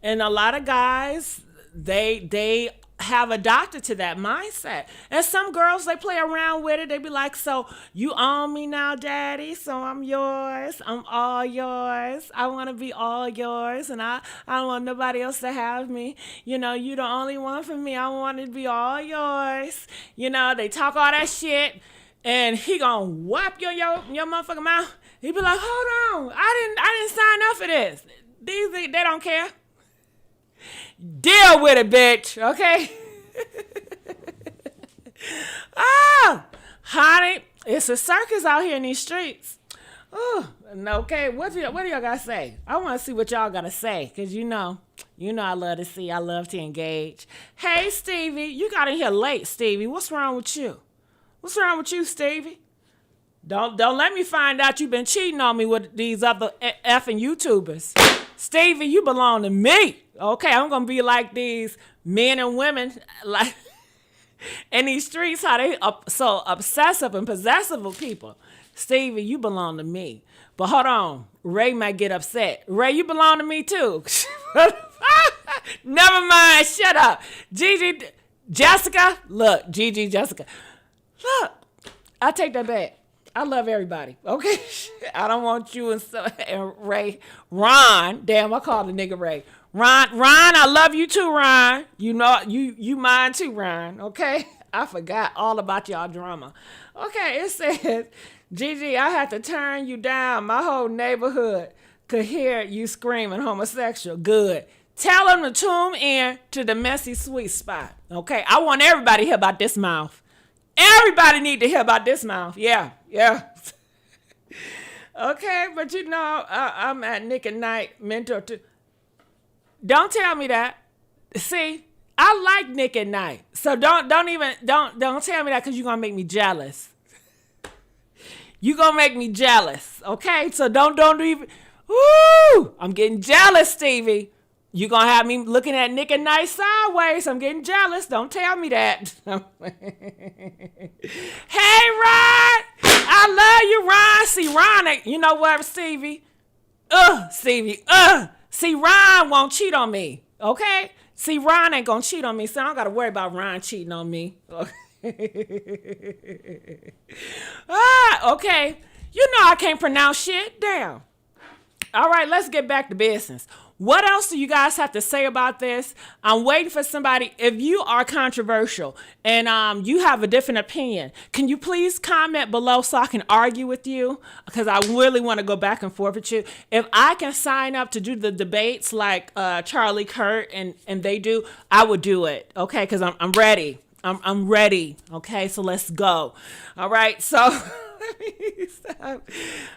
And a lot of guys, they have adopted to that mindset. And some girls, they play around with it. They be like, so you own me now, daddy, so I'm yours. I'm all yours. I want to be all yours, and I don't want nobody else to have me. You know, you the only one for me. I want to be all yours. You know, they talk all that shit, and he gonna whap your motherfucking mouth. He be like, hold on, I didn't sign up for this. They don't care. Deal with it, bitch, okay? Oh, honey, it's a circus out here in these streets. Oh, okay, what do y'all gotta say? I want to see what y'all gotta say, because you know I love to engage. Hey, Stevie, you got in here late, Stevie. What's wrong with you? What's wrong with you, Stevie? Don't let me find out you've been cheating on me with these other effing YouTubers. Stevie, you belong to me. Okay, I'm gonna be like these men and women like in these streets, how they so obsessive and possessive of people. Stevie, you belong to me. But hold on, Ray might get upset. Ray, you belong to me too. Never mind, shut up. Gigi, Jessica, look, Gigi, Jessica. Look, I take that back. I love everybody, okay? I don't want you and Ray. Ron, damn, I called the nigga Ray. Ron, I love you too, Ron. You know, you mine too, Ron, okay? I forgot all about y'all drama. Okay, it says, Gigi, I had to turn you down. My whole neighborhood could hear you screaming homosexual. Good. Tell them to tune in to the messy sweet spot, okay? I want everybody to hear about this mouth. Everybody need to hear about this mouth. Yeah. Okay, but you know, I'm at Nick at Night mentor too. Don't tell me that. See, I like Nick at Night. So don't tell me that because you're gonna make me jealous. You gonna make me jealous. Okay? So don't even woo! I'm getting jealous, Stevie. You gonna have me looking at Nick at Night sideways. I'm getting jealous. Don't tell me that. Hey, Ron. I love you, Ron. See, Ron, you know what, Stevie? Stevie, See, Ron won't cheat on me, okay? See, Ron ain't gonna cheat on me, so I don't gotta worry about Ron cheating on me. Okay. You know I can't pronounce shit. Damn. All right, let's get back to business. What else do you guys have to say about this? I'm waiting for somebody. If you are controversial and you have a different opinion, can you please comment below so I can argue with you? Because I really want to go back and forth with you. If I can sign up to do the debates like Charlie Kirk and they do, I would do it. Okay, because I'm ready. I'm ready. Okay, so let's go. All right, so let me stop.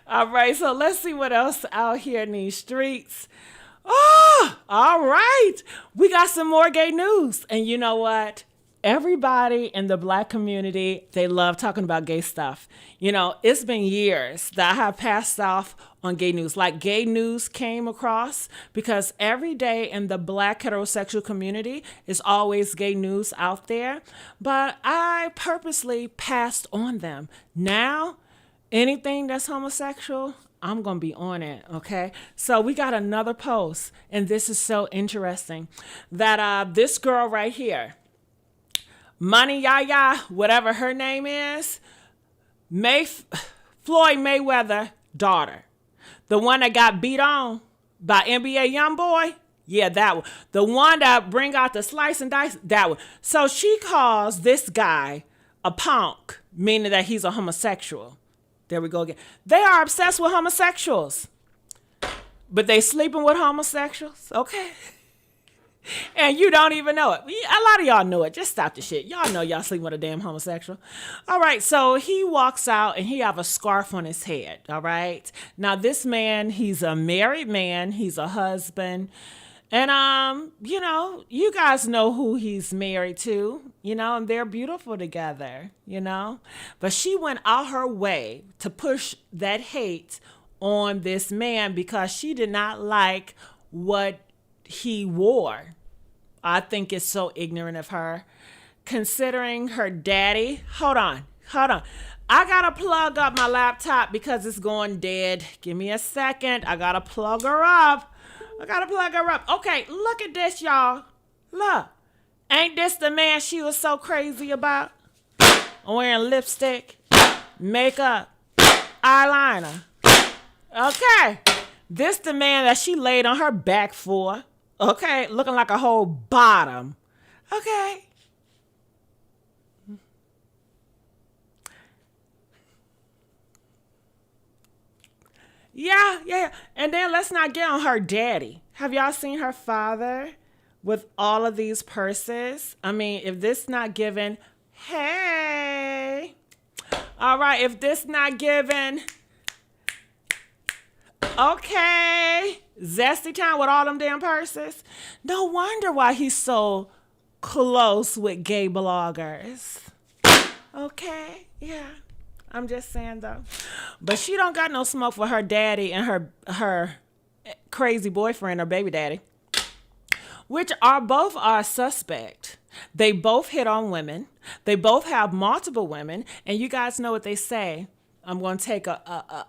All right, so let's see what else out here in these streets. Oh, all right. We got some more gay news. And you know what? Everybody in the Black community, they love talking about gay stuff. You know, it's been years that I have passed off on gay news. Like gay news came across because every day in the Black heterosexual community is always gay news out there. But I purposely passed on them. Now, anything that's homosexual, I'm going to be on it, okay? So we got another post, and this is so interesting, that this girl right here, Money Yaya, whatever her name is, Floyd Mayweather daughter, the one that got beat on by NBA Youngboy, yeah, that one. The one that bring out the slice and dice, that one. So she calls this guy a punk, meaning that he's a homosexual. There we go again. They are obsessed with homosexuals. But they sleeping with homosexuals, okay? And you don't even know it. A lot of y'all know it. Just stop the shit. Y'all know y'all sleeping with a damn homosexual. All right, so he walks out and he have a scarf on his head, all right? Now, this man, he's a married man. He's a husband. And, you know, you guys know who he's married to, you know, and they're beautiful together, you know. But she went out her way to push that hate on this man because she did not like what he wore. I think it's so ignorant of her, considering her daddy. Hold on. I got to plug up my laptop because it's going dead. Give me a second. I got to plug her up. Okay, look at this, y'all. Look. Ain't this the man she was so crazy about? Wearing lipstick, makeup, eyeliner. Okay. This the man that she laid on her back for. Okay, looking like a whole bottom. Okay. Yeah. And then let's not get on her daddy. Have y'all seen her father with all of these purses? I mean, if this not given, hey. All right, if this not given, okay. Zesty time with all them damn purses. No wonder why he's so close with gay bloggers. Okay, yeah. I'm just saying though. But she don't got no smoke for her daddy and her crazy boyfriend or baby daddy, which are both are suspect. They both hit on women. They both have multiple women. And you guys know what they say. I'm going to take a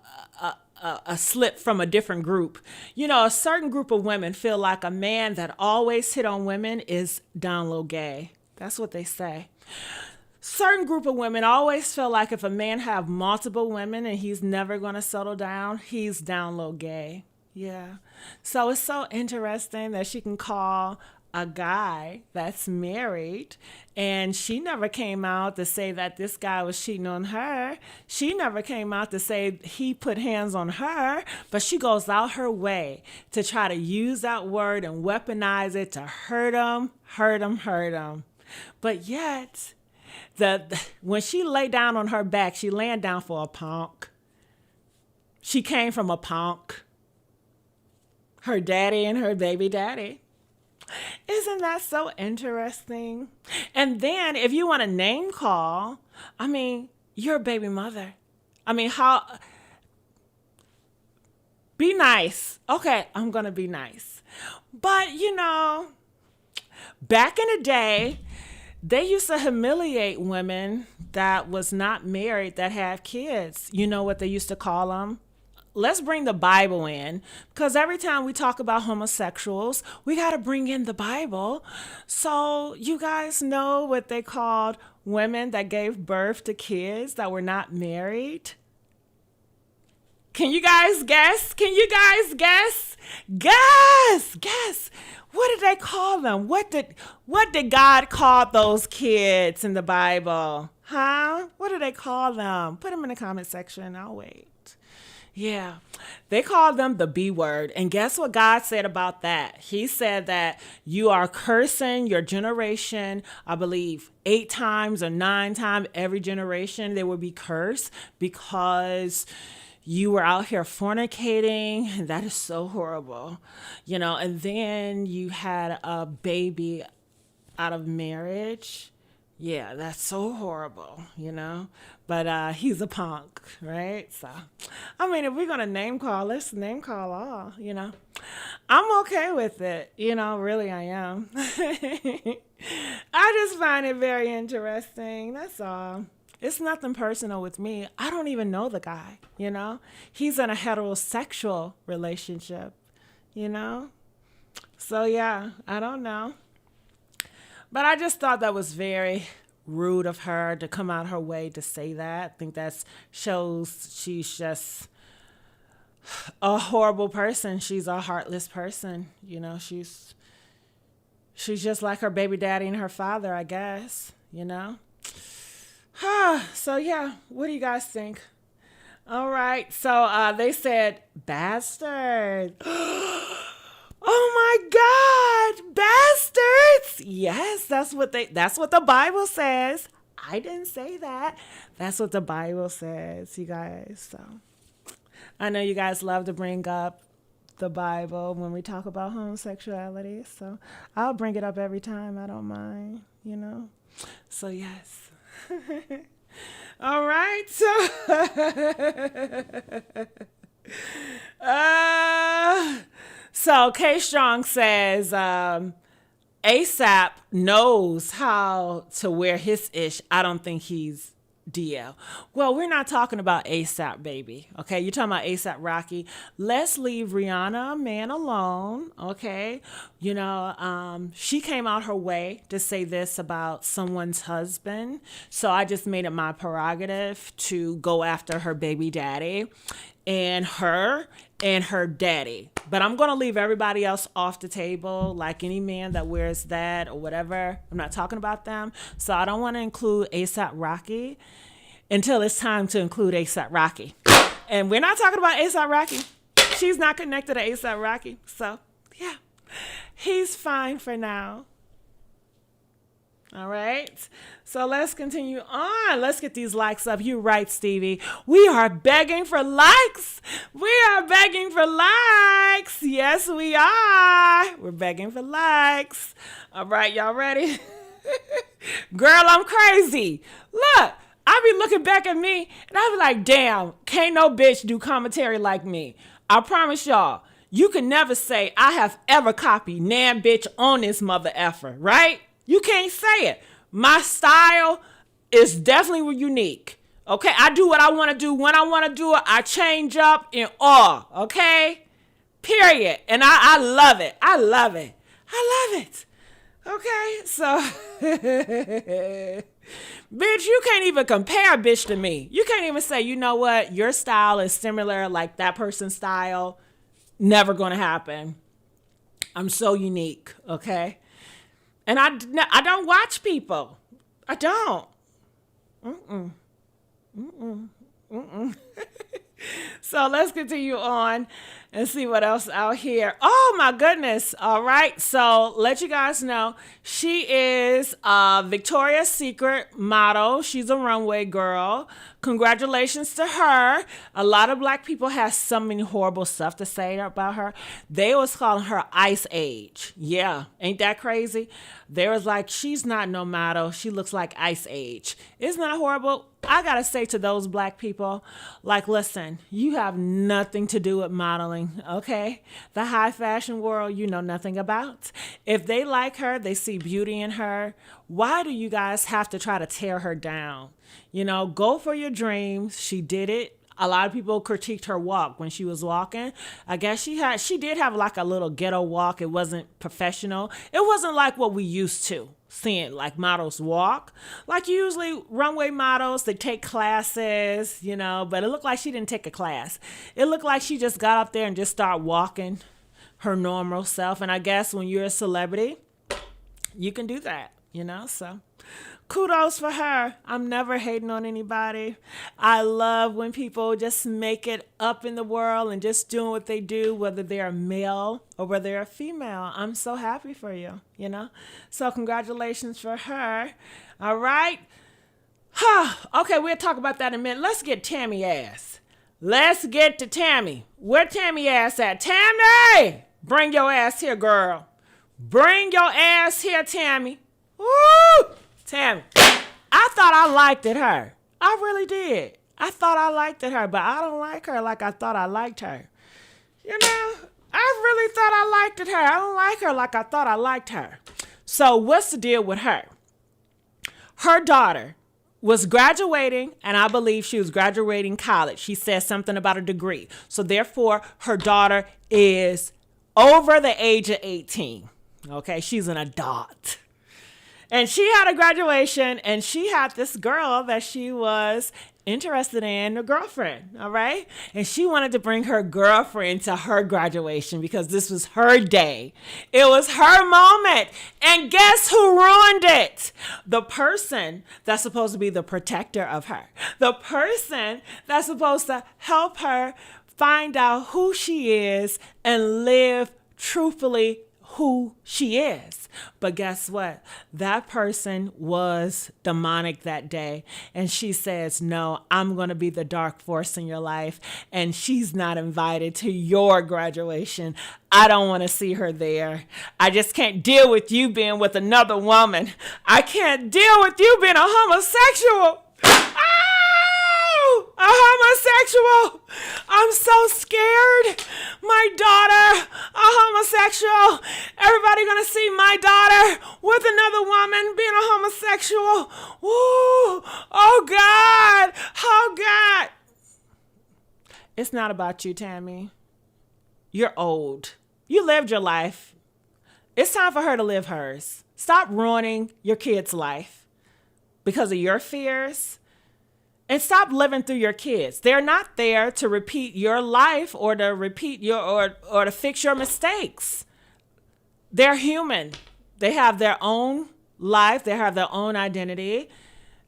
slip from a different group. You know, a certain group of women feel like a man that always hit on women is down low gay. That's what they say. Certain group of women always feel like if a man have multiple women and he's never going to settle down, he's down low gay. Yeah. So it's so interesting that she can call a guy that's married, and she never came out to say that this guy was cheating on her. She never came out to say he put hands on her, but she goes out her way to try to use that word and weaponize it to hurt him. But yet, when she lay down on her back, she laying down for a punk. She came from a punk. Her daddy and her baby daddy. Isn't that so interesting? And then if you want to name call, I mean, you're a baby mother. I mean, be nice. Okay, I'm going to be nice. But, you know, back in the day, they used to humiliate women that was not married that have kids. You know what they used to call them? Let's bring the Bible in, because every time we talk about homosexuals, we got to bring in the Bible. So you guys know what they called women that gave birth to kids that were not married? Can you guys guess? Guess. What did they call them? What did God call those kids in the Bible? Huh? What did they call them? Put them in the comment section. I'll wait. Yeah, they called them the B word. And guess what God said about that? He said that you are cursing your generation, I believe 8 times or 9 times every generation they will be cursed because you were out here fornicating. And that is so horrible, you know, and then you had a baby out of marriage. Yeah, that's so horrible, you know, but he's a punk, right? So, I mean, if we're going to name call, let's name call all, you know. I'm okay with it, you know, really I am. I just find it very interesting, that's all. It's nothing personal with me. I don't even know the guy, you know. He's in a heterosexual relationship, you know. So, yeah, I don't know. But I just thought that was very rude of her to come out her way to say that. I think that shows she's just a horrible person. She's a heartless person. You know, she's just like her baby daddy and her father, I guess, you know. So, yeah, what do you guys think? All right. So they said, bastard. Oh my God, bastards! Yes, that's what the Bible says. I didn't say that. That's what the Bible says, you guys. So I know you guys love to bring up the Bible when we talk about homosexuality. So I'll bring it up every time. I don't mind, you know. So yes. All right. So K Strong says ASAP knows how to wear his ish. I don't think he's DL. Well, we're not talking about ASAP, baby. Okay, you're talking about ASAP Rocky. Let's leave Rihanna man alone. Okay, you know, she came out her way to say this about someone's husband. So I just made it my prerogative to go after her baby daddy and her daddy. But I'm going to leave everybody else off the table, like any man that wears that or whatever. I'm not talking about them. So I don't want to include ASAP Rocky until it's time to include ASAP Rocky. And we're not talking about ASAP Rocky. She's not connected to ASAP Rocky. So, yeah, he's fine for now. All right. So let's continue on. Let's get these likes up. You're right, Stevie. We are begging for likes. Yes, we are. We're begging for likes. All right, y'all ready? Girl, I'm crazy. Look, I I be looking back at me and I be like, damn, can't no bitch do commentary like me. I promise y'all, you can never say I have ever copied nan bitch on this mother effer, right? You can't say it. My style is definitely unique. Okay, I do what I want to do when I want to do it. I change up in awe. Okay, period. And I love it. I love it. I love it. Okay, so bitch, you can't even compare bitch to me. You can't even say, you know what, your style is similar like that person's style. Never gonna happen. I'm so unique. Okay, and I don't watch people. I don't. So let's continue on and see what else out here. Oh my goodness. All right. So let you guys know she is a Victoria's Secret model. She's a runway girl. Congratulations to her. A lot of black people have so many horrible stuff to say about her. They was calling her Ice Age. Yeah. Ain't that crazy? They was like, she's not no model. She looks like Ice Age. Isn't that horrible? I got to say to those black people, like, listen, you have nothing to do with modeling, okay? The high fashion world, you know nothing about. If they like her, they see beauty in her. Why do you guys have to try to tear her down? You know, go for your dreams. She did it. A lot of people critiqued her walk when she was walking. I guess she did have like a little ghetto walk. It wasn't professional. It wasn't like what we used to seeing like models walk. Like usually runway models, they take classes, you know, but it looked like she didn't take a class. It looked like she just got up there and just started walking her normal self. And I guess when you're a celebrity, you can do that, you know, so kudos for her. I'm never hating on anybody. I love when people just make it up in the world and just doing what they do, whether they're a male or whether they're a female. I'm so happy for you, you know? So congratulations for her. All right. Okay, we'll talk about that in a minute. Let's get Tammy ass. Let's get to Tammy. Where Tammy ass at? Tammy! Bring your ass here, girl. Bring your ass here, Tammy. Woo! Tammy, I thought I liked her. I really did. I thought I liked her, but I don't like her like I thought I liked her. You know, I really thought I liked her. I don't like her like I thought I liked her. So what's the deal with her? Her daughter was graduating, and I believe she was graduating college. She said something about a degree. So therefore, her daughter is over the age of 18. Okay, she's an adult. And she had a graduation, and she had this girl that she was interested in, a girlfriend, all right? And she wanted to bring her girlfriend to her graduation because this was her day. It was her moment. And guess who ruined it? The person that's supposed to be the protector of her. The person that's supposed to help her find out who she is and live truthfully who she is. But guess what? That person was demonic that day. And she says, no, I'm going to be the dark force in your life. And she's not invited to your graduation. I don't want to see her there. I just can't deal with you being with another woman. I can't deal with you being a homosexual. A homosexual. I'm so scared. My daughter, a homosexual. Everybody gonna see my daughter with another woman being a homosexual. Woo. Oh God. Oh God. It's not about you, Tammy. You're old. You lived your life. It's time for her to live hers. Stop ruining your kid's life because of your fears. And stop living through your kids. They're not there to repeat your life or to repeat your or to fix your mistakes. They're human. They have their own life. They have their own identity.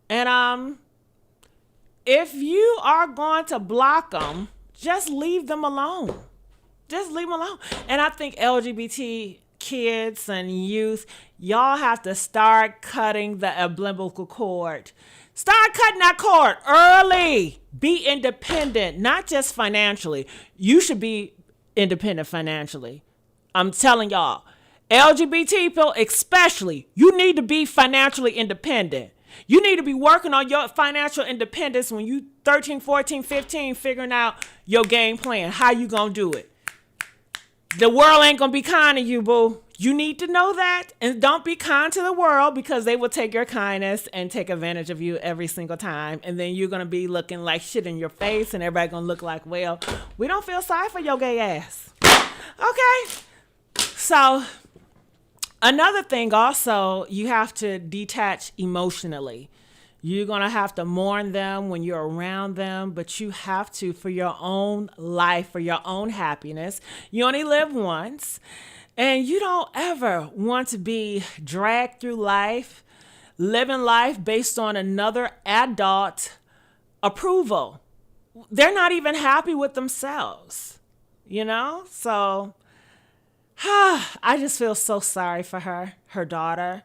And if you are going to block them, just leave them alone. Just leave them alone. And I think LGBT kids and youth, y'all have to start cutting the umbilical cord. Start cutting that cord early. Be independent, not just financially. You should be independent financially. I'm telling y'all, LGBT people especially, you need to be financially independent. You need to be working on your financial independence when you 13, 14, 15, figuring out your game plan. How you gonna do it? The world ain't gonna be kind to you, boo. You need to know that, and don't be kind to the world, because they will take your kindness and take advantage of you every single time. And then you're gonna be looking like shit in your face, and everybody gonna look like, well, we don't feel sorry for your gay ass. Okay. So another thing also, you have to detach emotionally. You're going to have to mourn them when you're around them, but you have to, for your own life, for your own happiness. You only live once, and you don't ever want to be dragged through life, living life based on another adult approval. They're not even happy with themselves, you know? So I just feel so sorry for her daughter.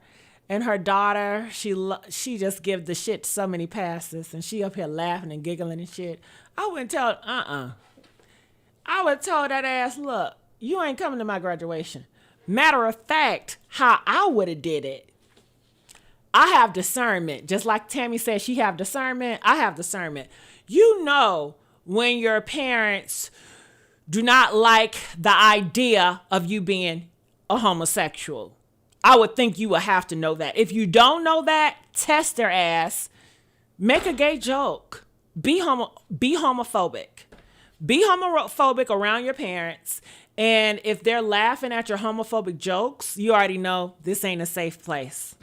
And her daughter, she just give the shit so many passes, and she up here laughing and giggling and shit. I wouldn't tell, I would tell that ass, look, you ain't coming to my graduation. Matter of fact, how I would have did it, I have discernment. Just like Tammy said she have discernment, I have discernment. You know when your parents do not like the idea of you being a homosexual. I would think you would have to know that. If you don't know that, test their ass. Make a gay joke. Be homophobic. Be homophobic around your parents. And if they're laughing at your homophobic jokes, you already know this ain't a safe place.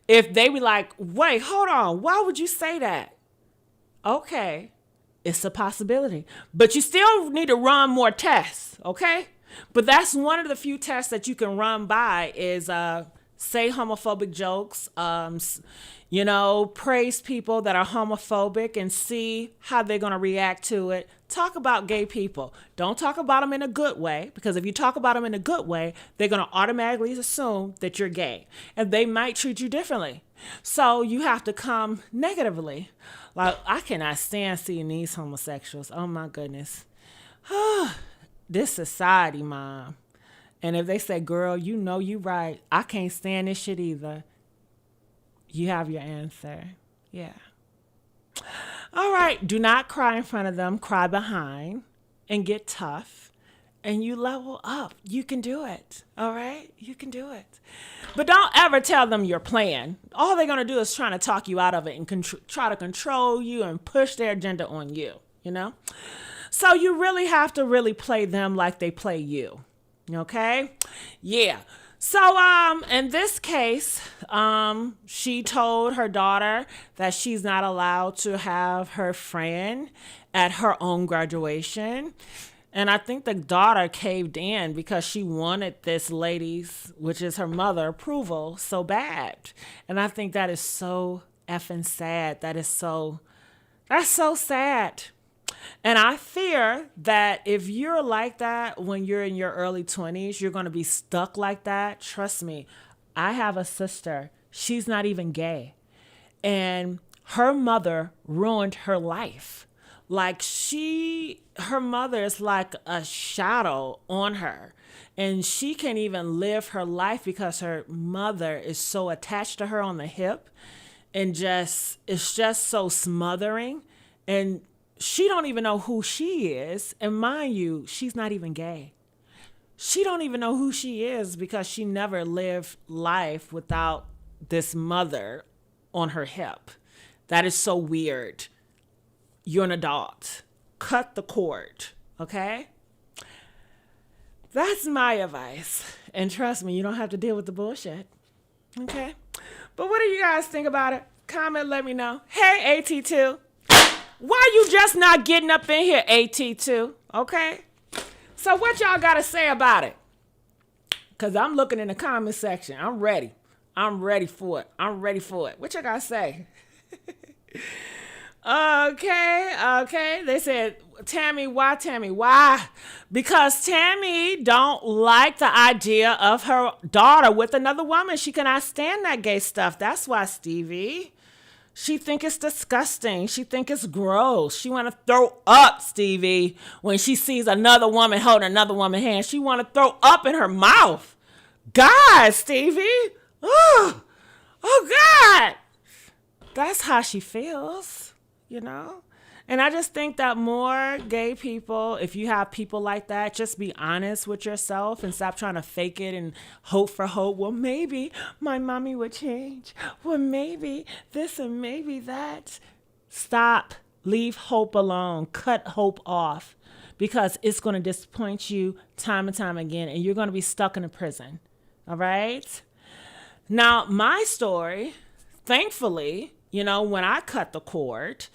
If they be like, wait, hold on, why would you say that? Okay, it's a possibility. But you still need to run more tests, okay? But that's one of the few tests that you can run by is say homophobic jokes, praise people that are homophobic and see how they're going to react to it. Talk about gay people. Don't talk about them in a good way, because if you talk about them in a good way, they're going to automatically assume that you're gay, and they might treat you differently. So you have to come negatively. Like, I cannot stand seeing these homosexuals. Oh my goodness. This society, Mom. And if they say, girl, you know you right, I can't stand this shit either, you have your answer. Yeah. All right. Do not cry in front of them. Cry behind and get tough. And you level up. You can do it. All right? You can do it. But don't ever tell them your plan. All they're going to do is trying to talk you out of it and try to control you and push their agenda on you, you know? So you really have to really play them like they play you. Okay? Yeah. So in this case, she told her daughter that she's not allowed to have her friend at her own graduation. And I think the daughter caved in because she wanted this lady's, which is her mother, approval so bad. And I think that is so effing sad. That's so sad. And I fear that if you're like that when you're in your early 20s, you're going to be stuck like that. Trust me, I have a sister. She's not even gay. And her mother ruined her life. Like her mother is like a shadow on her. And she can't even live her life because her mother is so attached to her on the hip. And it's just so smothering. And she don't even know who she is. And mind you, she's not even gay. She don't even know who she is because she never lived life without this mother on her hip. That is so weird. You're an adult. Cut the cord, okay? That's my advice. And trust me, you don't have to deal with the bullshit, okay? But what do you guys think about it? Comment, let me know. Hey, AT2. Why you just not getting up in here, AT2? Okay? So what y'all got to say about it? Because I'm looking in the comment section. I'm ready. I'm ready for it. What y'all got to say? Okay. They said, Tammy, why? Because Tammy don't like the idea of her daughter with another woman. She cannot stand that gay stuff. That's why, Stevie. She think it's disgusting. She think it's gross. She want to throw up, Stevie, when she sees another woman holding another woman's hand. She want to throw up in her mouth. God, Stevie. Oh God. that's how she feels, you know? And I just think that more gay people, if you have people like that, just be honest with yourself and stop trying to fake it and hope for hope. Well, maybe my mommy would change. Well, maybe this and maybe that. Stop. Leave hope alone. Cut hope off because it's going to disappoint you time and time again, and you're going to be stuck in a prison. All right? Now, my story, thankfully, you know, when I cut the cord,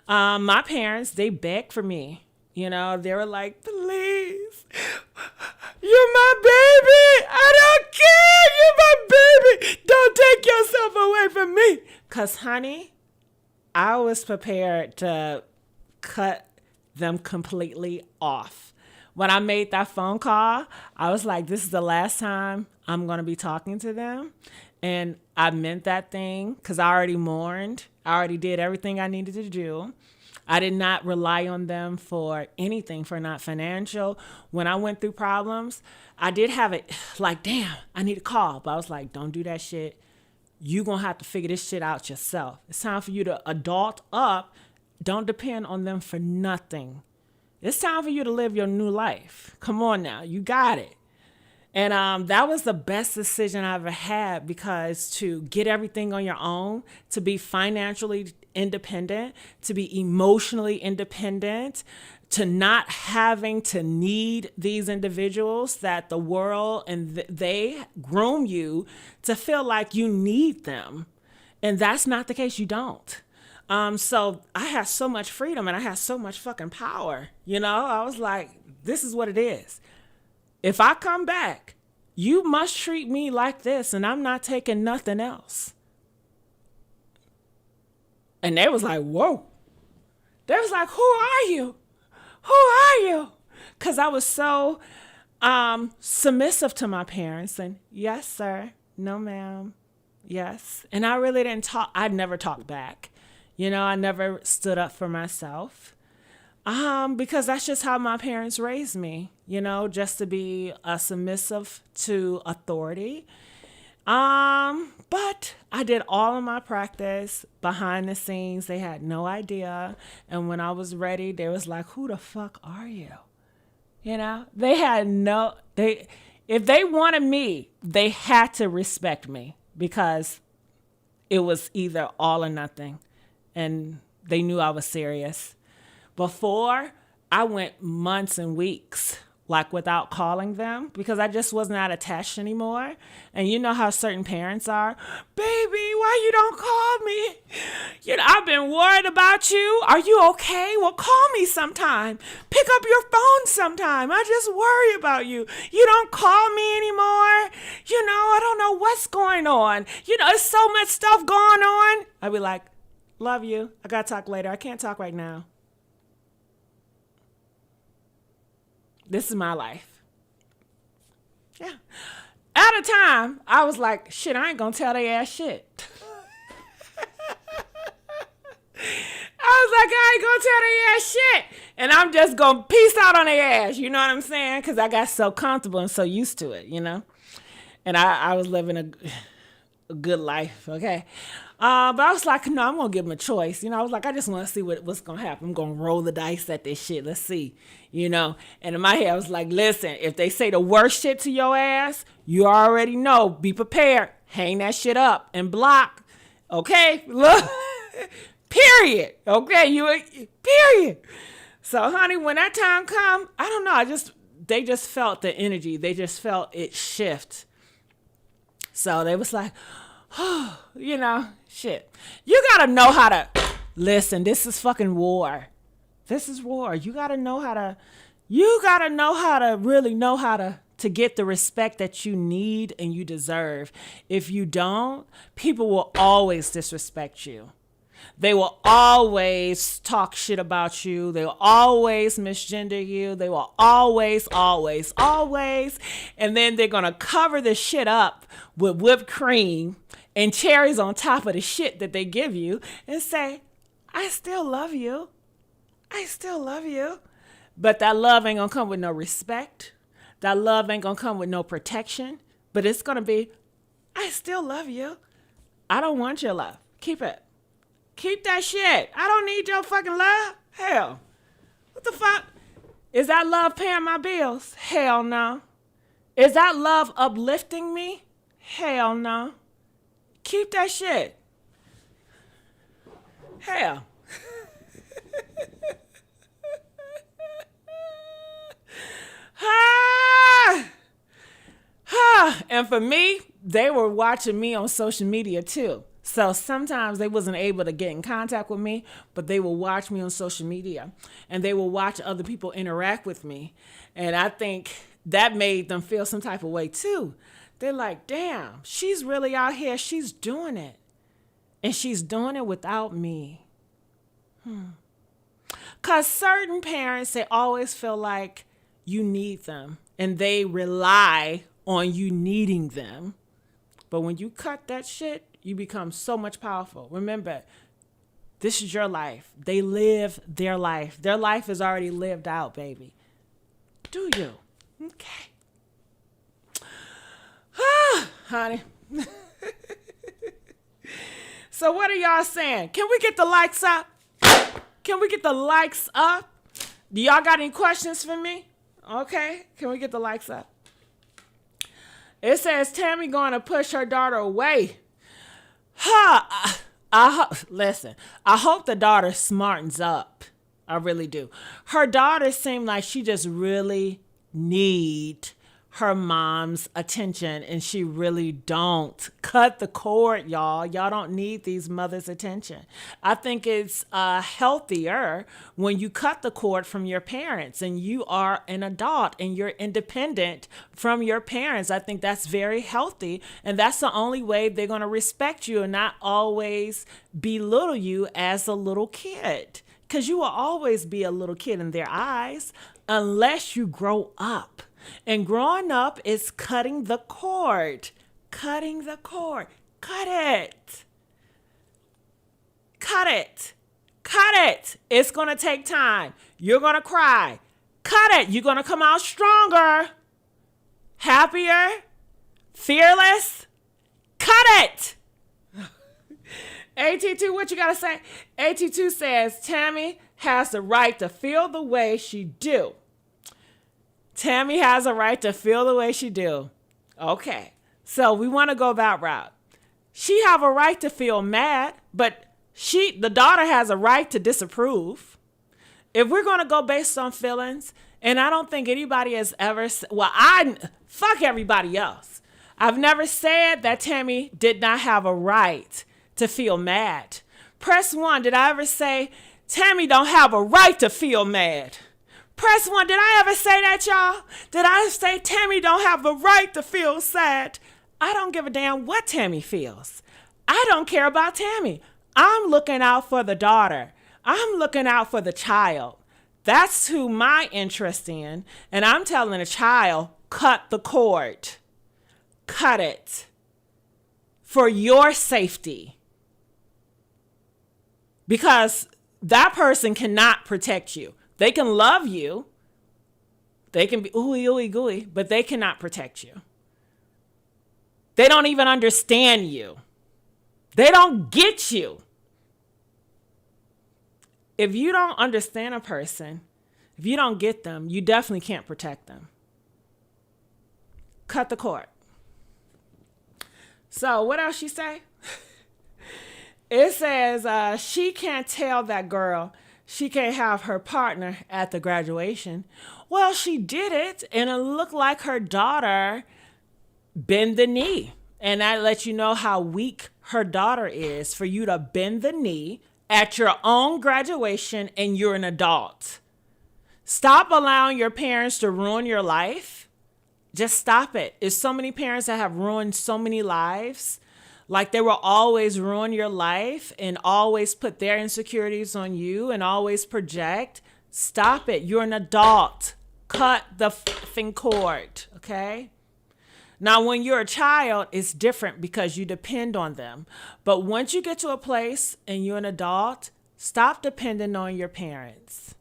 my parents, they begged for me. You know, they were like, please, you're my baby. I don't care. You're my baby. Don't take yourself away from me. Because, honey, I was prepared to cut them completely off. When I made that phone call, I was like, this is the last time I'm going to be talking to them. And I meant that thing because I already mourned. I already did everything I needed to do. I did not rely on them for anything, for not financial. When I went through problems, I did have it like, damn, I need a call. But I was like, don't do that shit. You're going to have to figure this shit out yourself. It's time for you to adult up. Don't depend on them for nothing. It's time for you to live your new life. Come on now. You got it. And that was the best decision I ever had because to get everything on your own, to be financially independent, to be emotionally independent, to not having to need these individuals that the world and they groom you to feel like you need them. And that's not the case. You don't. So I had so much freedom and I had so much fucking power. You know, I was like, this is what it is. If I come back, you must treat me like this and I'm not taking nothing else. And they was like, whoa. They was like, who are you? Who are you? Because I was so submissive to my parents. And yes, sir. No, ma'am. Yes. And I really didn't talk. I never talked back. You know, I never stood up for myself. Because that's just how my parents raised me, you know, just to be submissive to authority. But I did all of my practice behind the scenes. They had no idea. And when I was ready, they was like, who the fuck are you? You know, they had if they wanted me, they had to respect me because it was either all or nothing. And they knew I was serious. Before, I went months and weeks, like without calling them because I just was not attached anymore. And you know how certain parents are. Baby, why you don't call me? You know, I've been worried about you. Are you okay? Well, call me sometime. Pick up your phone sometime. I just worry about you. You don't call me anymore. You know, I don't know what's going on. You know, there's so much stuff going on. I'd be like, love you. I got to talk later. I can't talk right now. This is my life. Yeah. At a time, I was like, shit, I ain't gonna tell they ass shit. I was like, I ain't gonna tell they ass shit. And I'm just gonna peace out on their ass. You know what I'm saying? Because I got so comfortable and so used to it, you know? And I was living a good life, okay? But I was like, no, I'm going to give them a choice. You know, I was like, I just want to see what's going to happen. I'm going to roll the dice at this shit. Let's see, you know. And in my head, I was like, listen, if they say the worst shit to your ass, you already know. Be prepared. Hang that shit up and block. Okay? Look. Period. Okay? Period. So, honey, when that time come, I don't know. They just felt the energy. They just felt it shift. So they was like, oh, you know, shit. You got to know how to listen. This is fucking war. This is war. You got to know how to really know how to get the respect that you need and you deserve. If you don't, people will always disrespect you. They will always talk shit about you. They will always misgender you. They will always. And then they're going to cover the shit up with whipped cream and cherries on top of the shit that they give you and say, I still love you. I still love you. But that love ain't going to come with no respect. That love ain't going to come with no protection. But it's going to be, I still love you. I don't want your love. Keep it. Keep that shit. I don't need your fucking love. Hell. What the fuck? Is that love paying my bills? Hell no. Is that love uplifting me? Hell no. Keep that shit. Hell. And for me, they were watching me on social media too. So sometimes they wasn't able to get in contact with me, but they will watch me on social media and they will watch other people interact with me. And I think that made them feel some type of way too. They're like, damn, she's really out here. She's doing it. And she's doing it without me. Because certain parents, they always feel like you need them and they rely on you needing them. But when you cut that shit, you become so much powerful. Remember, this is your life. They live their life. Their life is already lived out, baby. Do you? Okay. Honey. So what are y'all saying? Can we get the likes up? Can we get the likes up? Do y'all got any questions for me? Okay. Can we get the likes up? It says Tammy going to push her daughter away. Listen, I hope the daughter smartens up. I really do. Her daughter seemed like she just really need her mom's attention, and she really don't. Cut the cord, y'all. Y'all don't need these mothers' attention. I think it's healthier when you cut the cord from your parents and you are an adult and you're independent from your parents. I think that's very healthy, and that's the only way they're going to respect you and not always belittle you as a little kid, because you will always be a little kid in their eyes unless you grow up. And growing up is cutting the cord. Cutting the cord. Cut it. Cut it. Cut it. It's going to take time. You're going to cry. Cut it. You're going to come out stronger, happier, fearless. Cut it. AT2, what you got to say? AT2 says Tammy has the right to feel the way she do. Tammy has a right to feel the way she do. Okay. So we want to go that route. She have a right to feel mad, but the daughter has a right to disapprove. If we're going to go based on feelings, and I don't think anybody has ever, fuck everybody else. I've never said that Tammy did not have a right to feel mad. Press 1. Did I ever say Tammy don't have a right to feel mad? Press 1. Did I ever say that, y'all? Did I say Tammy don't have the right to feel sad? I don't give a damn what Tammy feels. I don't care about Tammy. I'm looking out for the daughter. I'm looking out for the child. That's who my interest in. And I'm telling the child, cut the cord. Cut it. For your safety. Because that person cannot protect you. They can love you. They can be ooey, ooey, gooey, but they cannot protect you. They don't even understand you. They don't get you. If you don't understand a person, if you don't get them, you definitely can't protect them. Cut the cord. So what else she say? It says she can't tell that girl she can't have her partner at the graduation. Well, she did it, and it looked like her daughter bend the knee. And that lets you know how weak her daughter is for you to bend the knee at your own graduation and you're an adult. Stop allowing your parents to ruin your life. Just stop it. There's so many parents that have ruined so many lives. Like they will always ruin your life and always put their insecurities on you and always project. Stop it. You're an adult. Cut the effing cord, okay? Now, when you're a child, it's different because you depend on them. But once you get to a place and you're an adult, stop depending on your parents,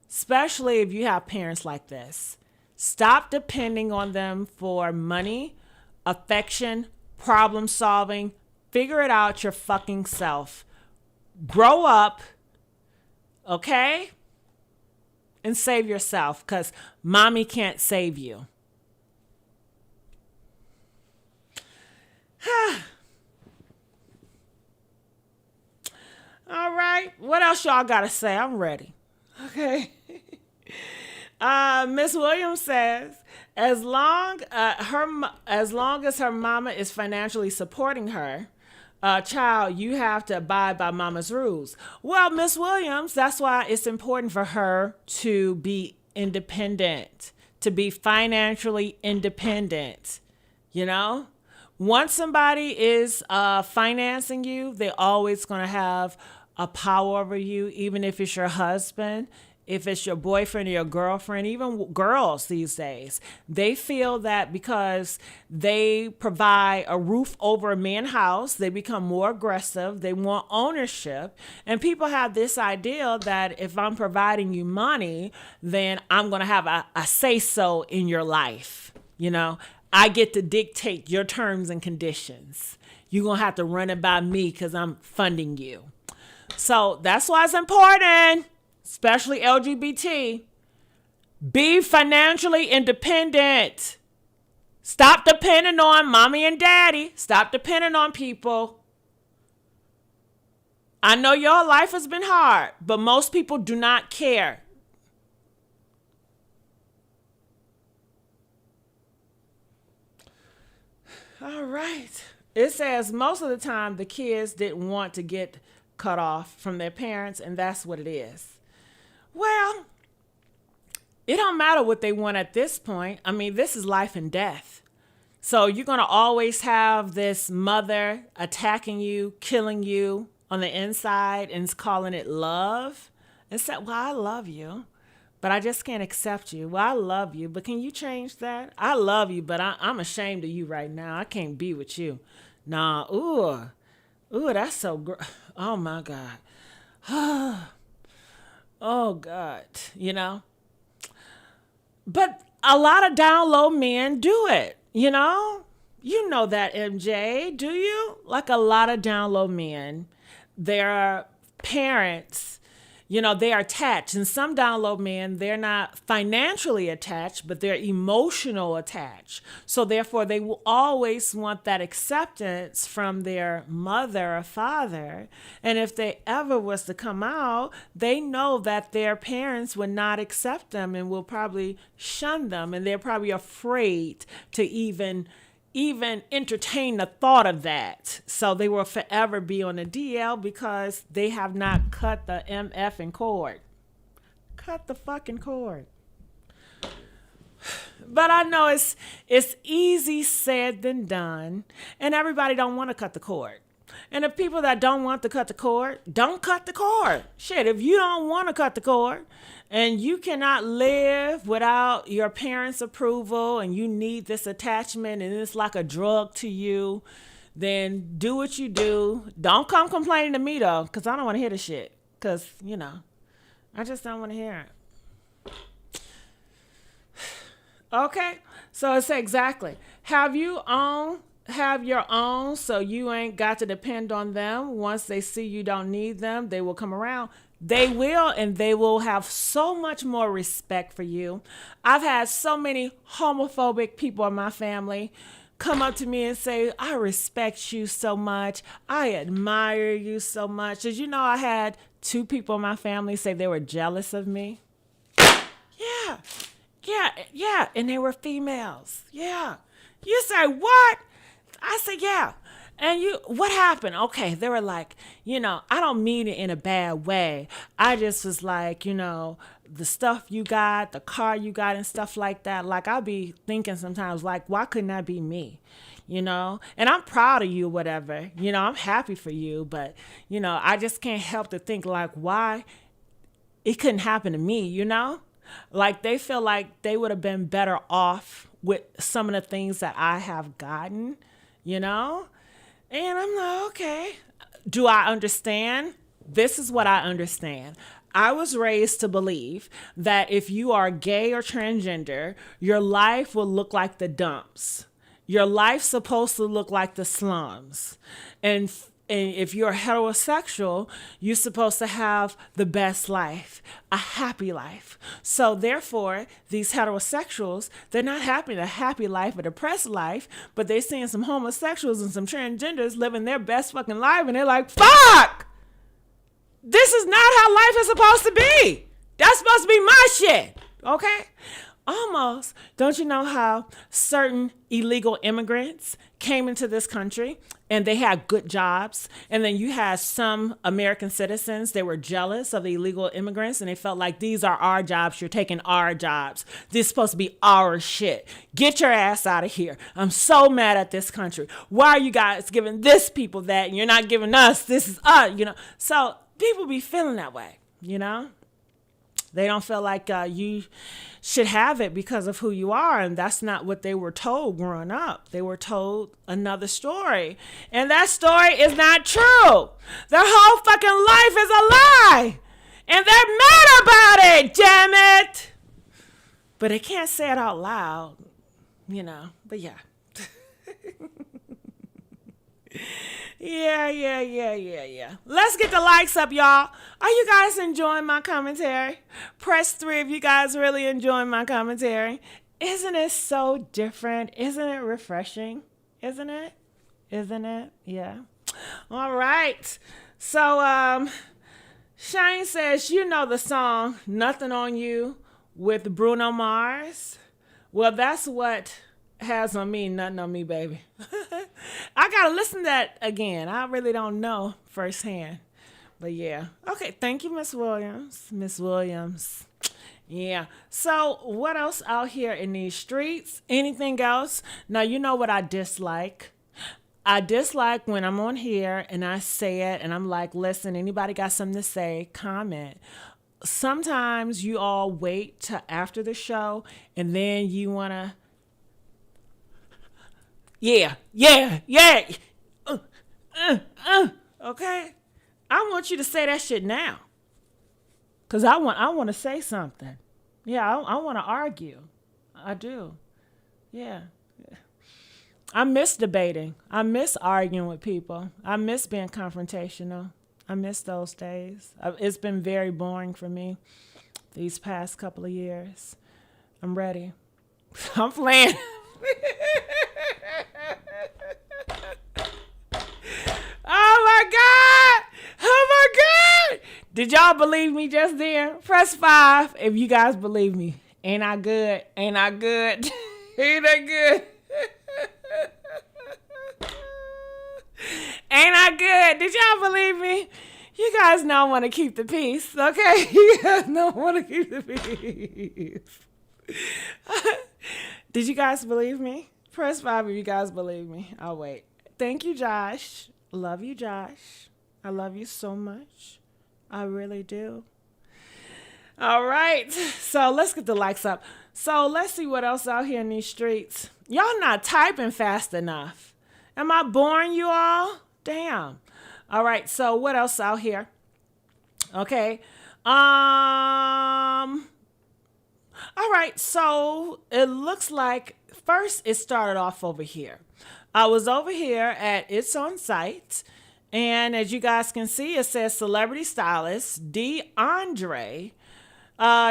especially if you have parents like this. Stop depending on them for money, affection, problem solving. Figure it out your fucking self. Grow up, okay? And save yourself, because mommy can't save you. All right. What else y'all got to say? I'm ready. Okay. Miss Williams says, as long as her mama is financially supporting her, child, you have to abide by mama's rules. Well, Miss Williams, that's why it's important for her to be independent, to be financially independent. You know, once somebody is financing you, they're always going to have a power over you, even if it's your husband, if it's your boyfriend or your girlfriend, even girls these days. They feel that because they provide a roof over a man's house, they become more aggressive. They want ownership. And people have this idea that if I'm providing you money, then I'm going to have a say-so in your life. You know, I get to dictate your terms and conditions. You're going to have to run it by me because I'm funding you. So that's why it's important, especially LGBT. Be financially independent. Stop depending on mommy and daddy. Stop depending on people. I know your life has been hard, but most people do not care. All right. It says most of the time the kids didn't want to get cut off from their parents, and that's what it is. Well, it don't matter what they want at this point. I mean, this is life and death. So you're going to always have this mother attacking you, killing you on the inside and calling it love. And say, well, I love you, but I just can't accept you. Well, I love you, but can you change that? I love you, but I'm ashamed of you right now. I can't be with you. Nah, ooh, that's so oh my God. Oh God, you know. But a lot of down low men do it, you know. You know that, MJ, do you? Like a lot of down low men, their parents, you know, they are attached. And some down low men, they're not financially attached, but they're emotional attached. So therefore, they will always want that acceptance from their mother or father. And if they ever was to come out, they know that their parents would not accept them and will probably shun them. And they're probably afraid to even entertain the thought of that. So they will forever be on the DL because they have not cut the MF cord. Cut the fucking cord. But I know it's easy said than done, and everybody don't want to cut the cord. And the people that don't want to cut the cord, don't cut the cord. Shit, if you don't want to cut the cord and you cannot live without your parents' approval and you need this attachment and it's like a drug to you, then do what you do. Don't come complaining to me, though, because I don't want to hear the shit. Because, you know, I just don't want to hear it. Okay, so it's exactly. Have your own, so you ain't got to depend on them. Once they see you don't need them, they will come around. They will, and they will have so much more respect for you. I've had so many homophobic people in my family come up to me and say, I respect you so much. I admire you so much. Did you know I had 2 people in my family say they were jealous of me? Yeah. And they were females. Yeah. You say, what? I said, yeah. And what happened? Okay, they were like, I don't mean it in a bad way. I just was like, the stuff you got, the car you got and stuff like that. Like, I'll be thinking sometimes, like, why couldn't that be me? And I'm proud of you, whatever. I'm happy for you. But, I just can't help to think, like, why it couldn't happen to me, Like, they feel like they would have been better off with some of the things that I have gotten, And I'm like, okay. Do I understand? This is what I understand. I was raised to believe that if you are gay or transgender, your life will look like the dumps. Your life's supposed to look like the slums. And and if you're heterosexual, you're supposed to have the best life, a happy life. So therefore, these heterosexuals, they're not having a happy life, a depressed life, but they're seeing some homosexuals and some transgenders living their best fucking life, and they're like, fuck! This is not how life is supposed to be. That's supposed to be my shit. Okay? Almost. Don't you know how certain illegal immigrants came into this country and they had good jobs? And then you had some American citizens, they were jealous of the illegal immigrants and they felt like these are our jobs. You're taking our jobs. This is supposed to be our shit. Get your ass out of here. I'm so mad at this country. Why are you guys giving this people that and you're not giving us? This is us, you know? So people be feeling that way, you know? They don't feel like you should have it because of who you are. And that's not what they were told growing up. They were told another story. And that story is not true. Their whole fucking life is a lie. And they're mad about it, damn it. But they can't say it out loud, you know. But yeah. Yeah. Let's get the likes up, y'all. Are you guys enjoying my commentary? Press 3 if you guys really enjoying my commentary. Isn't it so different? Isn't it refreshing? Isn't it? Yeah. All right. So, Shane says, you know the song Nothing on You with Bruno Mars? Well, that's what has on me, nothing on me, baby. I gotta listen to that again. I really don't know firsthand. But yeah. Okay, thank you, Miss Williams. Yeah. So what else out here in these streets? Anything else? Now, you know what I dislike? I dislike when I'm on here and I say it and I'm like, listen, anybody got something to say, comment. Sometimes you all wait till after the show and then you want to Yeah. Okay. I want you to say that shit now. Cause I want to say something. Yeah, I want to argue. I do. Yeah. I miss debating. I miss arguing with people. I miss being confrontational. I miss those days. It's been very boring for me these past couple of years. I'm ready. I'm playing. Oh my God. Did y'all believe me just then? Press 5 if you guys believe me. Ain't I good? Ain't I good? Ain't I good? Ain't I good? Did y'all believe me? You guys know I want to keep the peace, okay? You guys know I want to keep the peace. Did you guys believe me? Press 5 if you guys believe me. I'll wait. Thank you, Josh. Love you, Josh. I love you so much. I really do. All right. So let's get the likes up. So let's see what else out here in these streets. Y'all not typing fast enough. Am I boring you all? Damn. All right. So what else out here? Okay. All right. So it looks like first it started off over here. I was over here at It's On Site. And as you guys can see, it says celebrity stylist DeAndre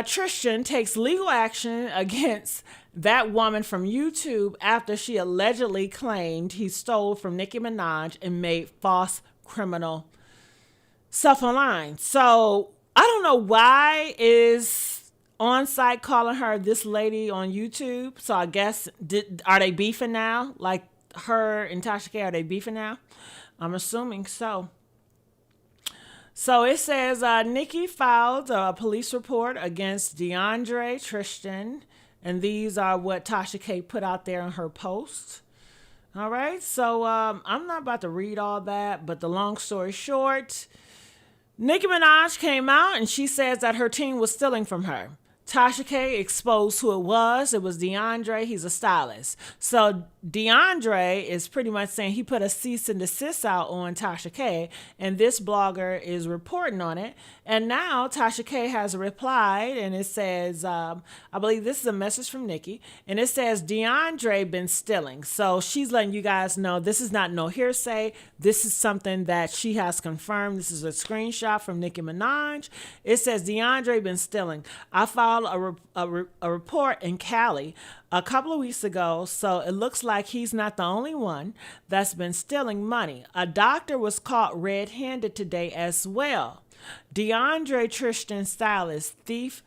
Tristan takes legal action against that woman from YouTube after she allegedly claimed he stole from Nicki Minaj and made false criminal stuff online. So I don't know why is On Site calling her this lady on YouTube. So I guess, are they beefing now? Like her and Tasha K, are they beefing now? I'm assuming so. So it says Nicki filed a police report against DeAndre Tristan. And these are what Tasha K put out there in her post. All right. So I'm not about to read all that. But the long story short, Nicki Minaj came out and she says that her team was stealing from her. Tasha K exposed who it was. It was DeAndre. He's a stylist. So DeAndre is pretty much saying he put a cease and desist out on Tasha K, and this blogger is reporting on it. And now Tasha K has replied, and it says, I believe this is a message from Nikki, and it says DeAndre been stealing. So she's letting you guys know this is not no hearsay. This is something that she has confirmed. This is a screenshot from Nicki Minaj. It says DeAndre been stealing. I filed a report in Cali a couple of weeks ago, so it looks like he's not the only one that's been stealing money. A doctor was caught red-handed today as well. DeAndre Tristan Stylist thief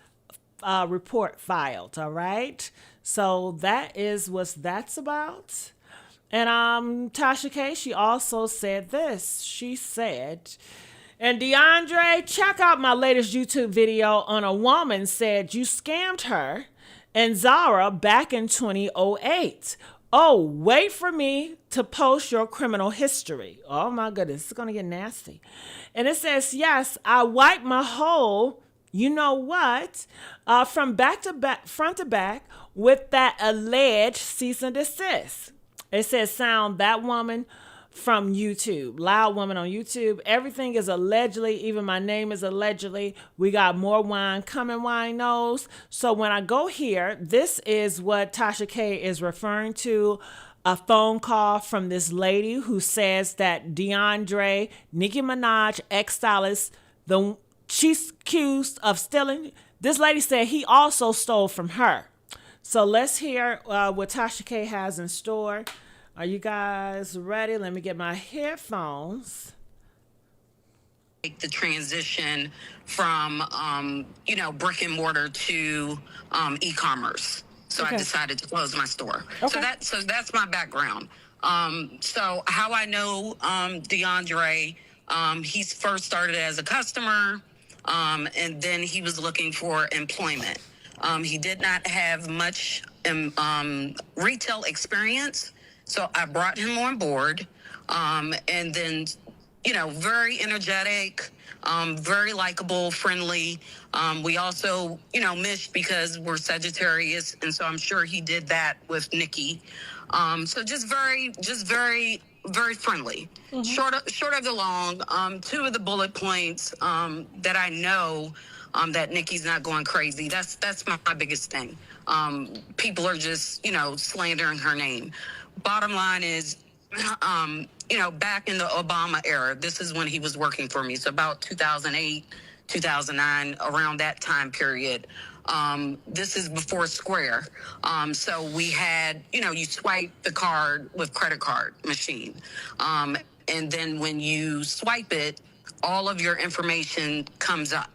report filed. All right, so that is what that's about. And Tasha K, she also said this. She said, and DeAndre, check out my latest YouTube video on a woman said you scammed her and Zara back in 2008. Oh, wait for me to post your criminal history. Oh my goodness, it's gonna get nasty. And it says, yes, I wiped my whole, you know what, from back to back, front to back with that alleged cease and desist. It says, sound that woman from YouTube. Loud woman on YouTube. Everything is allegedly. Even my name is allegedly. We got more wine coming, wine knows. So when I go here, this is what Tasha K is referring to. A phone call from this lady who says that DeAndre, Nicki Minaj, ex-stylist, she's accused of stealing. This lady said he also stole from her. So let's hear what Tasha K has in store. Are you guys ready? Let me get my headphones. The transition from, brick and mortar to e-commerce. So okay. I decided to close my store. Okay. So that's my background. So how I know DeAndre, he first started as a customer, and then he was looking for employment. He did not have much retail experience. So I brought him on board, and then, very energetic, very likable, friendly. We also, meshed because we're Sagittarius, and so I'm sure he did that with Nikki. So just very, very friendly. Mm-hmm. Short of the long, two of the bullet points that I know that Nikki's not going crazy. That's my biggest thing. People are just, slandering her name. Bottom line is, back in the Obama era, this is when he was working for me. So about 2008, 2009, around that time period. This is before Square. So we had, you swipe the card with credit card machine. And then when you swipe it, all of your information comes up.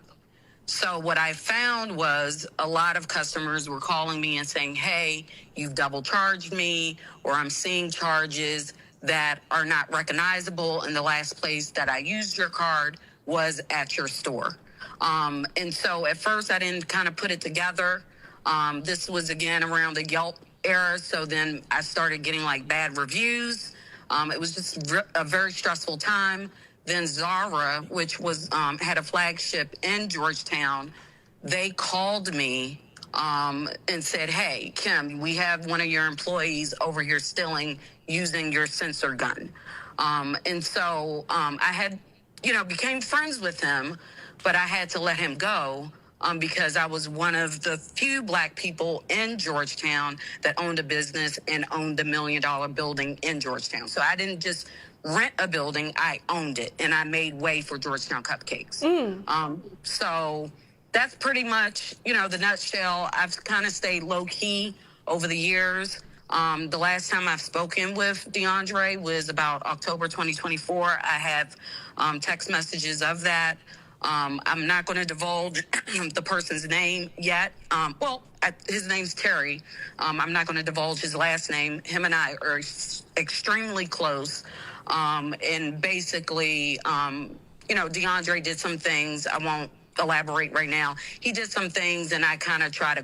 So what I found was a lot of customers were calling me and saying, hey, you've double charged me, or I'm seeing charges that are not recognizable, and the last place that I used your card was at your store. And so at first I didn't kind of put it together. This was again around the Yelp era. So then I started getting like bad reviews. It was just a very stressful time. Then Zara, which was had a flagship in Georgetown, they called me and said, hey, Kim, we have one of your employees over here stealing using your sensor gun. And so I had, became friends with him, but I had to let him go because I was one of the few Black people in Georgetown that owned a business and owned the $1 million building in Georgetown. So I didn't just rent a building, I owned it, and I made way for Georgetown Cupcakes. So that's pretty much, the nutshell. I've kind of stayed low-key over the years. The last time I've spoken with DeAndre was about October 2024. I have text messages of that. I'm not going to divulge the person's name yet. His name's Terry. I'm not going to divulge his last name. Him and I are extremely close. And basically, DeAndre did some things. I won't elaborate right now. He did some things, and I kind of try to...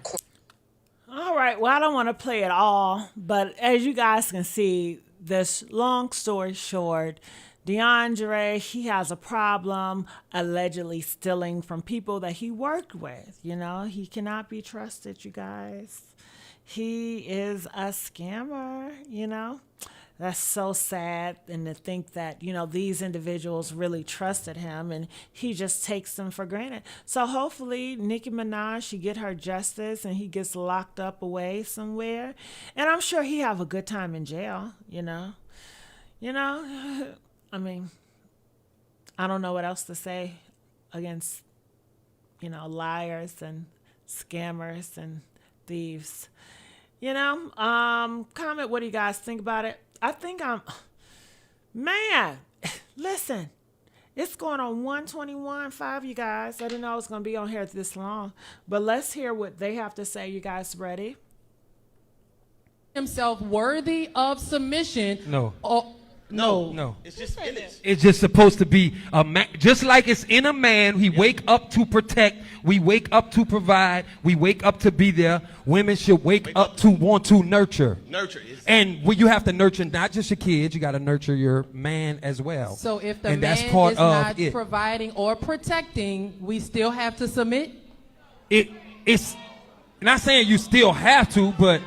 All right. Well, I don't want to play it all, but as you guys can see, this long story short, DeAndre, he has a problem allegedly stealing from people that he worked with. He cannot be trusted, you guys. he is a scammer, you know? That's so sad. And to think that, these individuals really trusted him and he just takes them for granted. So hopefully Nicki Minaj, she get her justice and he gets locked up away somewhere. And I'm sure he have a good time in jail, I mean, I don't know what else to say against, liars and scammers and thieves. Comment what do you guys think about it? I think man, listen, it's going on 121.5, you guys. I didn't know I was going to be on here this long, but let's hear what they have to say. You guys ready? Himself worthy of submission. No. No. It's just in it. It's just supposed to be a man. Just like it's in a man, we wake up to protect, we wake up to provide, we wake up to be there. Women should wake up to want to nurture. And you have to nurture not just your kids, you got to nurture your man as well. So if the and man that's part is not of providing or protecting, we still have to submit? It's not saying you still have to, but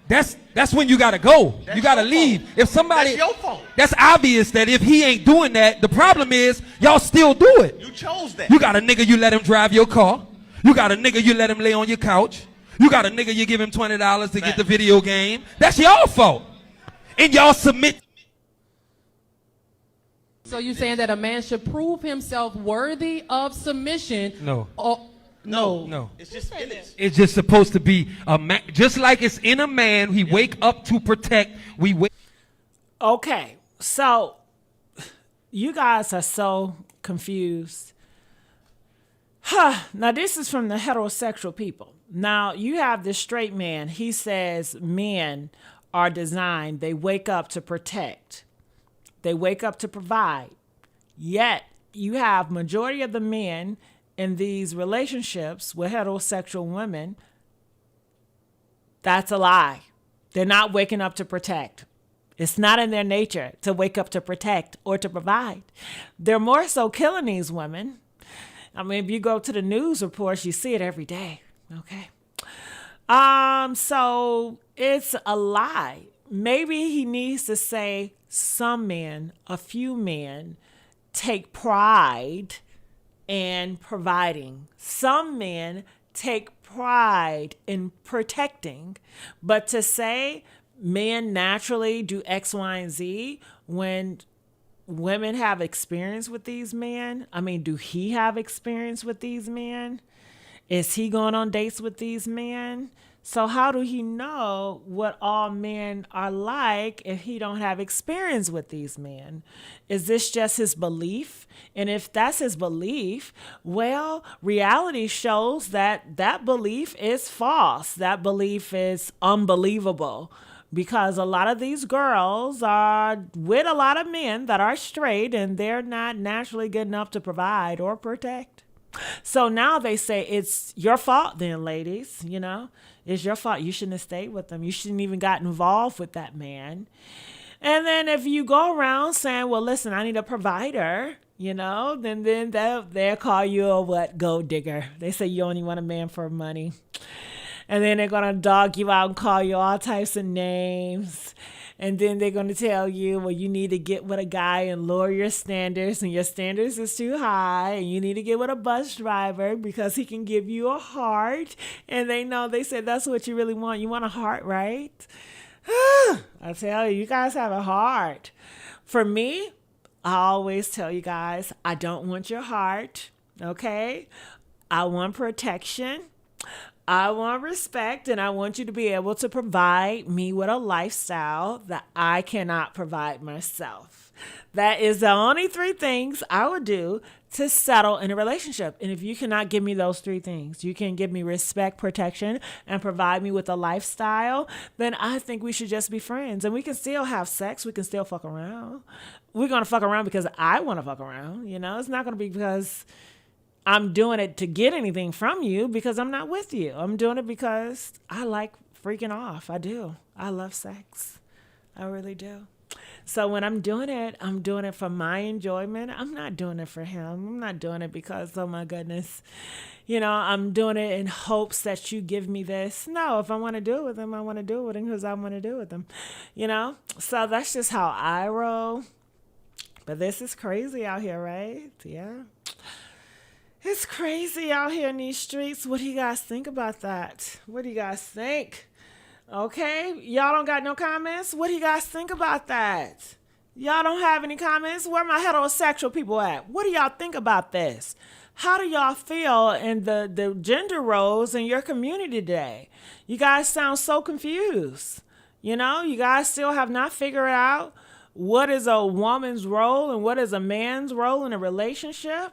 that's when you gotta go. You gotta leave. Fault. If somebody, that's your fault. That's obvious that if he ain't doing that, the problem is y'all still do it. You chose that. You got a nigga, you let him drive your car. You got a nigga, you let him lay on your couch. You got a nigga, you give him $20 to get the video game. That's your fault. And y'all submit. So you saying that a man should prove himself worthy of submission? No. No. It's just in it. It's just supposed to be a man. Just like it's in a man, we wake up to protect. We wake. Okay, so you guys are so confused. Now this is from the heterosexual people. Now you have this straight man. He says men are designed. They wake up to protect. They wake up to provide. Yet you have majority of the men in these relationships with heterosexual women. That's a lie. They're not waking up to protect. It's not in their nature to wake up to protect or to provide. They're more so killing these women. I mean, if you go to the news reports, you see it every day. Okay. So it's a lie. Maybe he needs to say some men, a few men, take pride in providing. Some men take pride in protecting. But to say men naturally do X, Y, and Z when women have experience with these men, I mean, do he have experience with these men? Is he going on dates with these men? So how do he know what all men are like if he don't have experience with these men? Is this just his belief? And if that's his belief, well, reality shows that that belief is false. That belief is unbelievable because a lot of these girls are with a lot of men that are straight and they're not naturally good enough to provide or protect. So now they say it's your fault then, ladies, it's your fault. You shouldn't have stayed with them. You shouldn't even got involved with that man. And then if you go around saying, well, listen, I need a provider, then they'll call you a gold digger. They say you only want a man for money. And then they're going to dog you out and call you all types of names. And then they're going to tell you, well, you need to get with a guy and lower your standards, and your standards is too high, and you need to get with a bus driver because he can give you a heart. And they said that's what you really want. You want a heart, right? I tell you, you guys have a heart. For me, I always tell you guys, I don't want your heart, okay? I want protection. I want respect, and I want you to be able to provide me with a lifestyle that I cannot provide myself. That is the only 3 things I would do to settle in a relationship. And if you cannot give me those 3 things, you can give me respect, protection, and provide me with a lifestyle, then I think we should just be friends. And we can still have sex. We can still fuck around. We're going to fuck around because I want to fuck around. It's not going to be because I'm doing it to get anything from you, because I'm not with you. I'm doing it because I like freaking off. I do. I love sex. I really do. So when I'm doing it for my enjoyment. I'm not doing it for him. I'm not doing it because, oh my goodness, I'm doing it in hopes that you give me this. No, if I want to do it with him, I want to do it with him because I want to do it with him, So that's just how I roll. But this is crazy out here, right? Yeah. It's crazy out here in these streets. What do you guys think about that? What do you guys think? Okay, y'all don't got no comments? What do you guys think about that? Y'all don't have any comments? Where my heterosexual people at? What do y'all think about this? How do y'all feel in the gender roles in your community today? You guys sound so confused. You guys still have not figured out what is a woman's role and what is a man's role in a relationship.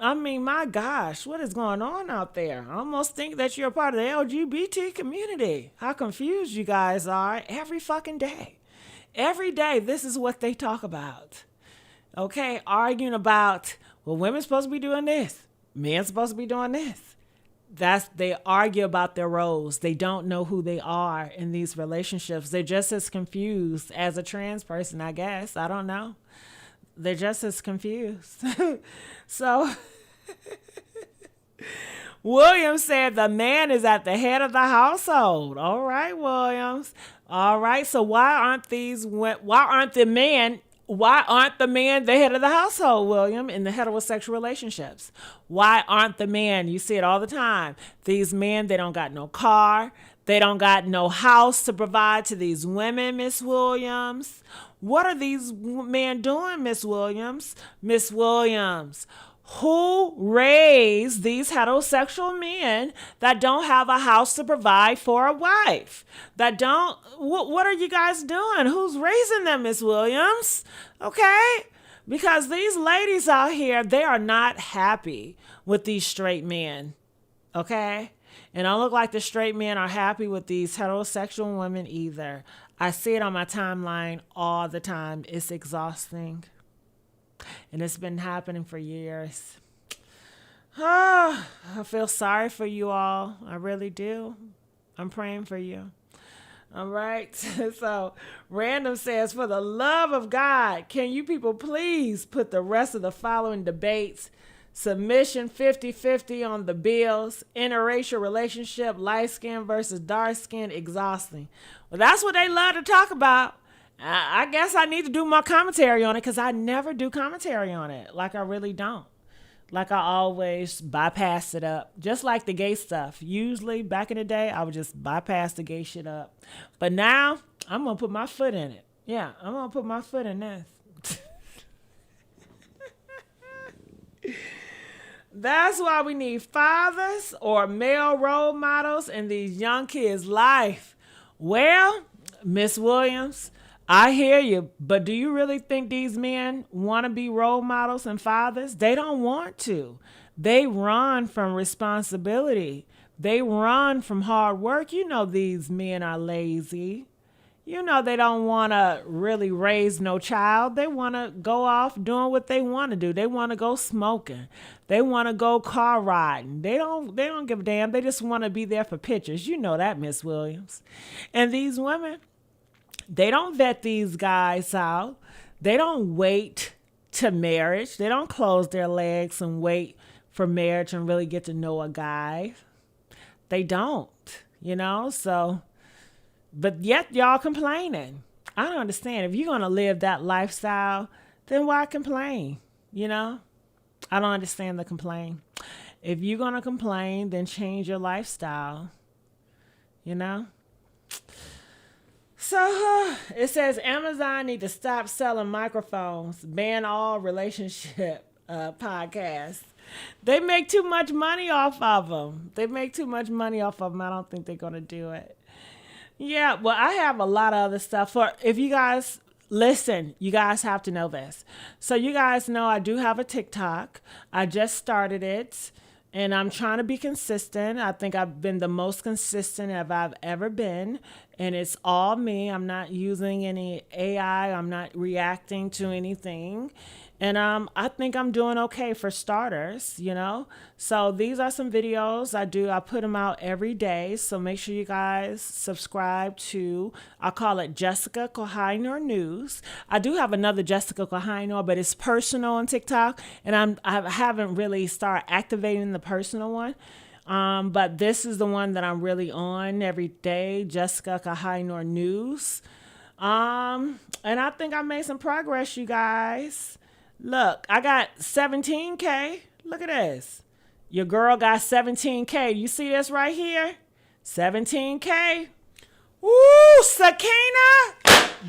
I mean, my gosh, what is going on out there? I almost think that you're a part of the LGBT community. How confused you guys are every fucking day. Every day, this is what they talk about. Okay, arguing about, well, women's supposed to be doing this. Men's supposed to be doing this. They argue about their roles. They don't know who they are in these relationships. They're just as confused as a trans person, I guess. I don't know. They're just as confused. So Williams said the man is at the head of the household. All right, Williams. All right. So why aren't the men the head of the household, William, in the heterosexual relationships? Why aren't the men? You see it all the time. These men, they don't got no car. They don't got no house to provide to these women, Miss Williams. What are these men doing, Miss Williams? Miss Williams, who raised these heterosexual men that don't have a house to provide for a wife? What are you guys doing? Who's raising them, Miss Williams? Okay? Because these ladies out here, they are not happy with these straight men. Okay? And don't look like the straight men are happy with these heterosexual women either. I see it on my timeline all the time. It's exhausting. And it's been happening for years. I feel sorry for you all. I really do. I'm praying for you. All right. So Random says, for the love of God, can you people please put the rest of the following debates: submission 50-50 on the bills, interracial relationship, light skin versus dark skin, exhausting. Well, that's what they love to talk about. I guess I need to do more commentary on it because I never do commentary on it. Like I really don't. Like I always bypass it up. Just like the gay stuff. Usually back in the day, I would just bypass the gay shit up. But now I'm going to put my foot in it. Yeah, I'm going to put my foot in this. That's why we need fathers or male role models in these young kids' life. Well, Miss Williams, I hear you, but do you really think these men want to be role models and fathers? They don't want to. They run from responsibility. They run from hard work. You know these men are lazy. You know they don't want to really raise no child. They want to go off doing what they want to do. They want to go smoking. They want to go car riding. They don't give a damn. They just want to be there for pictures. You know that, Miss Williams. And these women, they don't vet these guys out. They don't wait to marriage. They don't close their legs and wait for marriage and really get to know a guy. They don't, so... But yet y'all complaining. I don't understand. If you're going to live that lifestyle, then why complain? I don't understand the complaint. If you're going to complain, then change your lifestyle. So it says Amazon need to stop selling microphones, ban all relationship podcasts. They make too much money off of them. I don't think they're going to do it. Yeah, well, I have a lot of other stuff. If you guys listen, you guys have to know this. So you guys know I do have a TikTok. I just started it, and I'm trying to be consistent. I think I've been the most consistent I've ever been, and it's all me. I'm not using any AI. I'm not reacting to anything. And I think I'm doing okay for starters, you know. So these are some videos I do. I put them out every day. So make sure you guys subscribe to, I call it Jessica Kohainor News. I do have another Jessica Kohainor, but it's personal on TikTok. And I haven't really started activating the personal one. But this is the one that I'm really on every day, Jessica Kohainor News. And I think I made some progress, you guys. Look, I got 17K. Look at this. Your girl got 17K. You see this right here? 17K. Ooh, Sakina.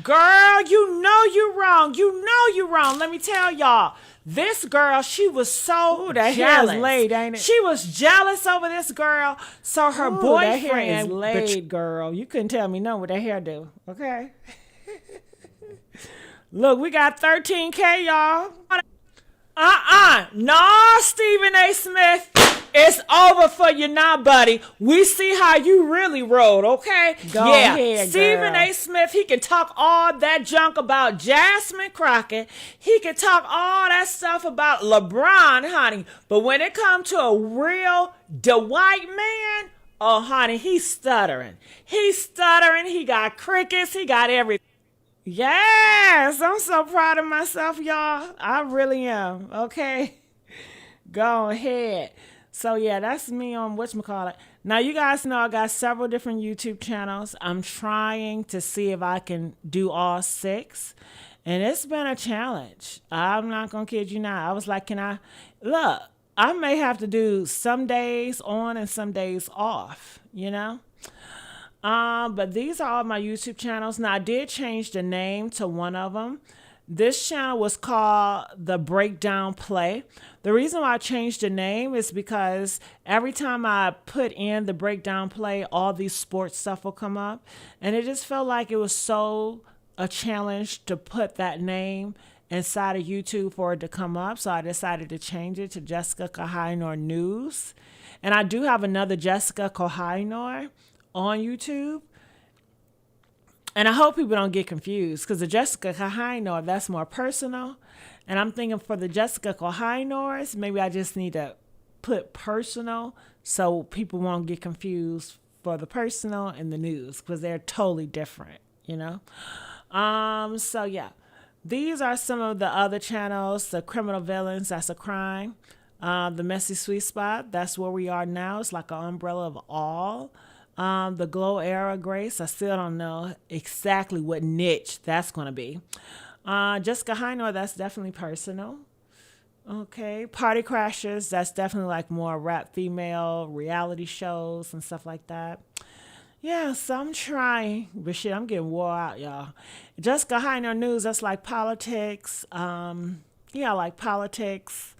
Girl, you know you wrong. You know you wrong. Let me tell y'all. This girl, she was so jealous. Hair is laid, ain't it? She was jealous over this girl. So her boyfriend that hair is laid, girl. You couldn't tell me no what that hair do. Okay. Look, we got 13K, y'all. No, Stephen A. Smith. It's over for you now, buddy. We see how you really rode, okay? Go ahead, Stephen girl. A. Smith, he can talk all that junk about Jasmine Crockett. He can talk all that stuff about LeBron, honey. But when it comes to a real Dwight man, oh, honey, he's stuttering. He's stuttering. He got crickets. He got everything. Yes, I'm so proud of myself, y'all. I really am. Okay, go ahead. So yeah, that's me on whatchamacallit. Now you guys know I got several different YouTube channels. I'm trying to see if I can do all 6. And it's been a challenge. I'm not gonna kid you now. I was like, look, I may have to do some days on and some days off, you know? But these are all my YouTube channels. Now I did change the name to one of them. This channel was called The Breakdown Play. The reason why I changed the name is because every time I put in The Breakdown Play, all these sports stuff will come up. And it just felt like it was so a challenge to put that name inside of YouTube for it to come up. So I decided to change it to Jessica Kohainor News. And I do have another Jessica Kohainor on YouTube. And I hope people don't get confused because the Jessica Kohainor, that's more personal. And I'm thinking for the Jessica Kohainors, maybe I just need to put personal so people won't get confused for the personal and the news because they're totally different, you know? So yeah, these are some of the other channels. The Criminal Villains, that's a crime. The Messy Sweet Spot, that's where we are now. It's like an umbrella of all. The Glow Era Grace, I still don't know exactly what niche that's going to be. Jessica Kohainor, that's definitely personal. Okay. Party Crashers, that's definitely like more rap female reality shows and stuff like that. Yeah, so I'm trying, but shit, I'm getting wore out, y'all. Jessica Kohainor News, that's like politics. Yeah, like politics.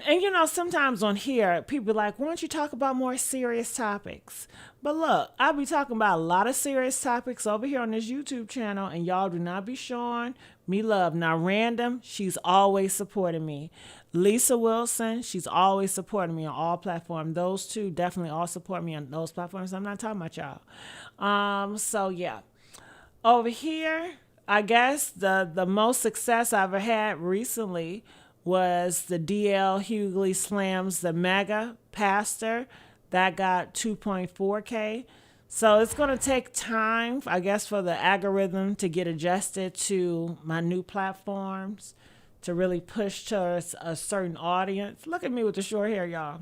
And you know, sometimes on here, people be like, why don't you talk about more serious topics? But look, I'll be talking about a lot of serious topics over here on this YouTube channel, and y'all do not be showing me love. Now, Random, she's always supporting me. Lisa Wilson, she's always supporting me on all platforms. Those two definitely all support me on those platforms. I'm not talking about y'all. So yeah. Over here, I guess the most success I've ever had recently was the DL Hughley Slams the Mega Pastor. That got 2.4K. So it's going to take time, I guess, for the algorithm to get adjusted to my new platforms to really push to a certain audience. Look at me with the short hair, y'all.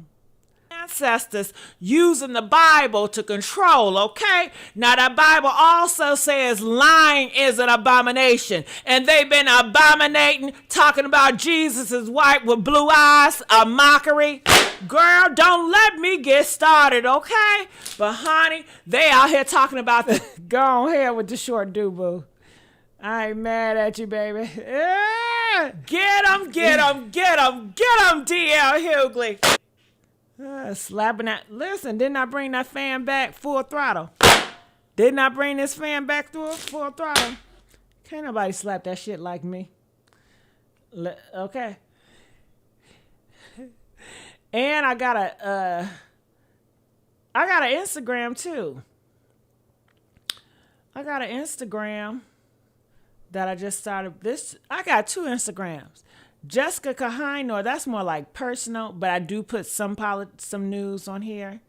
Ancestors using the Bible to control, okay? Now that Bible also says lying is an abomination, and they've been abominating, talking about Jesus is white with blue eyes, a mockery. Girl, don't let me get started, okay? But honey, they out here talking about the go ahead with the short do-boo. I ain't mad at you, baby. Yeah. Get 'em, get 'em, get 'em, get 'em, DL Hughley. Slapping that. Listen, didn't I bring that fan back full throttle? Didn't I bring this fan back full throttle? Can't nobody slap that shit like me. Okay. And I got an Instagram too. I got an Instagram. that I just started. I got 2 Instagrams. Jessica Kahino, that's more like personal, but I do put some news on here.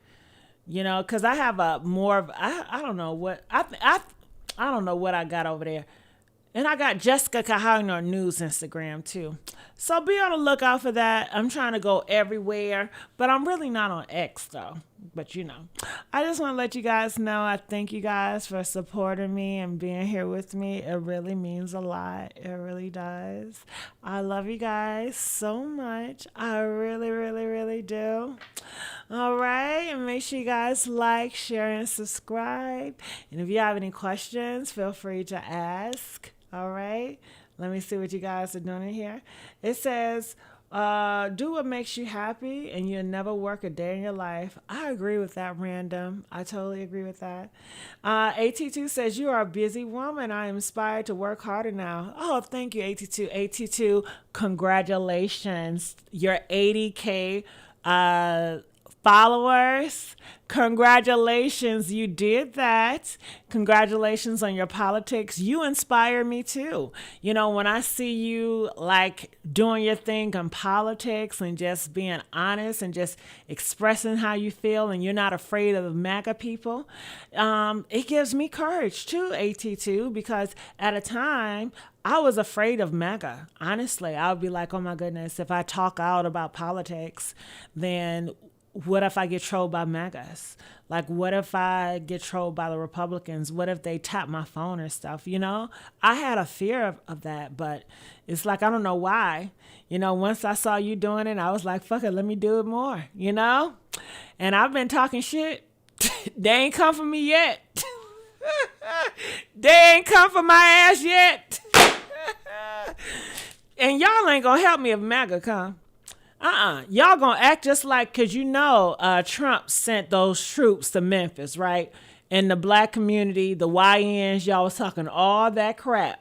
You know, because I have a more of I don't know what I don't know what I got over there. And I got Jessica Kahano News Instagram too. So be on the lookout for that. I'm trying to go everywhere, but I'm really not on X though. But you know, I just want to let you guys know I thank you guys for supporting me and being here with me. It really means a lot. It really does. I love you guys so much. I really, really, really do. All right. And make sure you guys like, share, and subscribe. And if you have any questions, feel free to ask. All right. Let me see what you guys are doing in here. It says, do what makes you happy and you'll never work a day in your life. I agree with that, Random. I totally agree with that. AT2 says, you are a busy woman. I am inspired to work harder now. Oh, thank you, AT2. AT2, congratulations. Your 80K followers. Congratulations, you did that. Congratulations on your politics. You inspire me too. You know, when I see you like doing your thing in politics and just being honest and just expressing how you feel and you're not afraid of the MAGA people, it gives me courage too, AT2, because at a time I was afraid of MAGA. Honestly, I would be like, oh my goodness, if I talk out about politics, then what if I get trolled by MAGAs? Like, what if I get trolled by the Republicans? What if they tap my phone or stuff? You know, I had a fear of that, but it's like, I don't know why. You know, once I saw you doing it, I was like, fuck it, let me do it more, you know? And I've been talking shit. They ain't come for me yet. They ain't come for my ass yet. And y'all ain't gonna help me if MAGA come. Y'all gonna act just like, cause you know Trump sent those troops to Memphis, right? And the black community, the YNs, y'all was talking all that crap.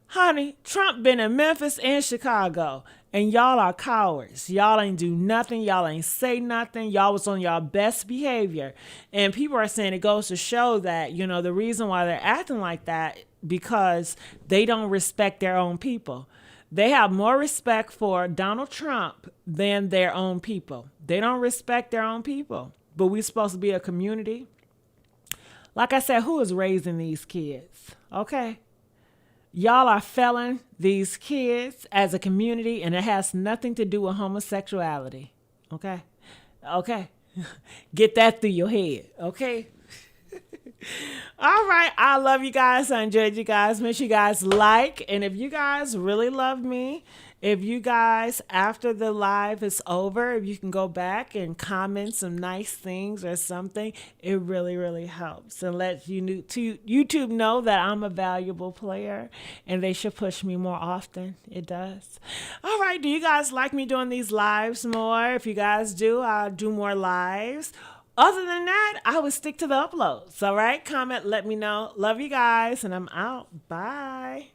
Honey, Trump been in Memphis and Chicago, and y'all are cowards. Y'all ain't do nothing. Y'all ain't say nothing. Y'all was on y'all best behavior. And people are saying it goes to show that, you know, the reason why they're acting like that, because they don't respect their own people. They have more respect for Donald Trump than their own people. They don't respect their own people. But we're supposed to be a community. Like I said, who is raising these kids? Okay. Y'all are failing these kids as a community, and it has nothing to do with homosexuality. Okay? Okay. Get that through your head. Okay? All right. I love you guys. I enjoyed you guys. Make sure you guys like. And if you guys really love me, if you guys, after the live is over, if you can go back and comment some nice things or something, it really, really helps. And let YouTube know that I'm a valuable player and they should push me more often. It does. All right. Do you guys like me doing these lives more? If you guys do, I'll do more lives. Other than that, I would stick to the uploads. All right. Comment, let me know. Love you guys. And I'm out. Bye.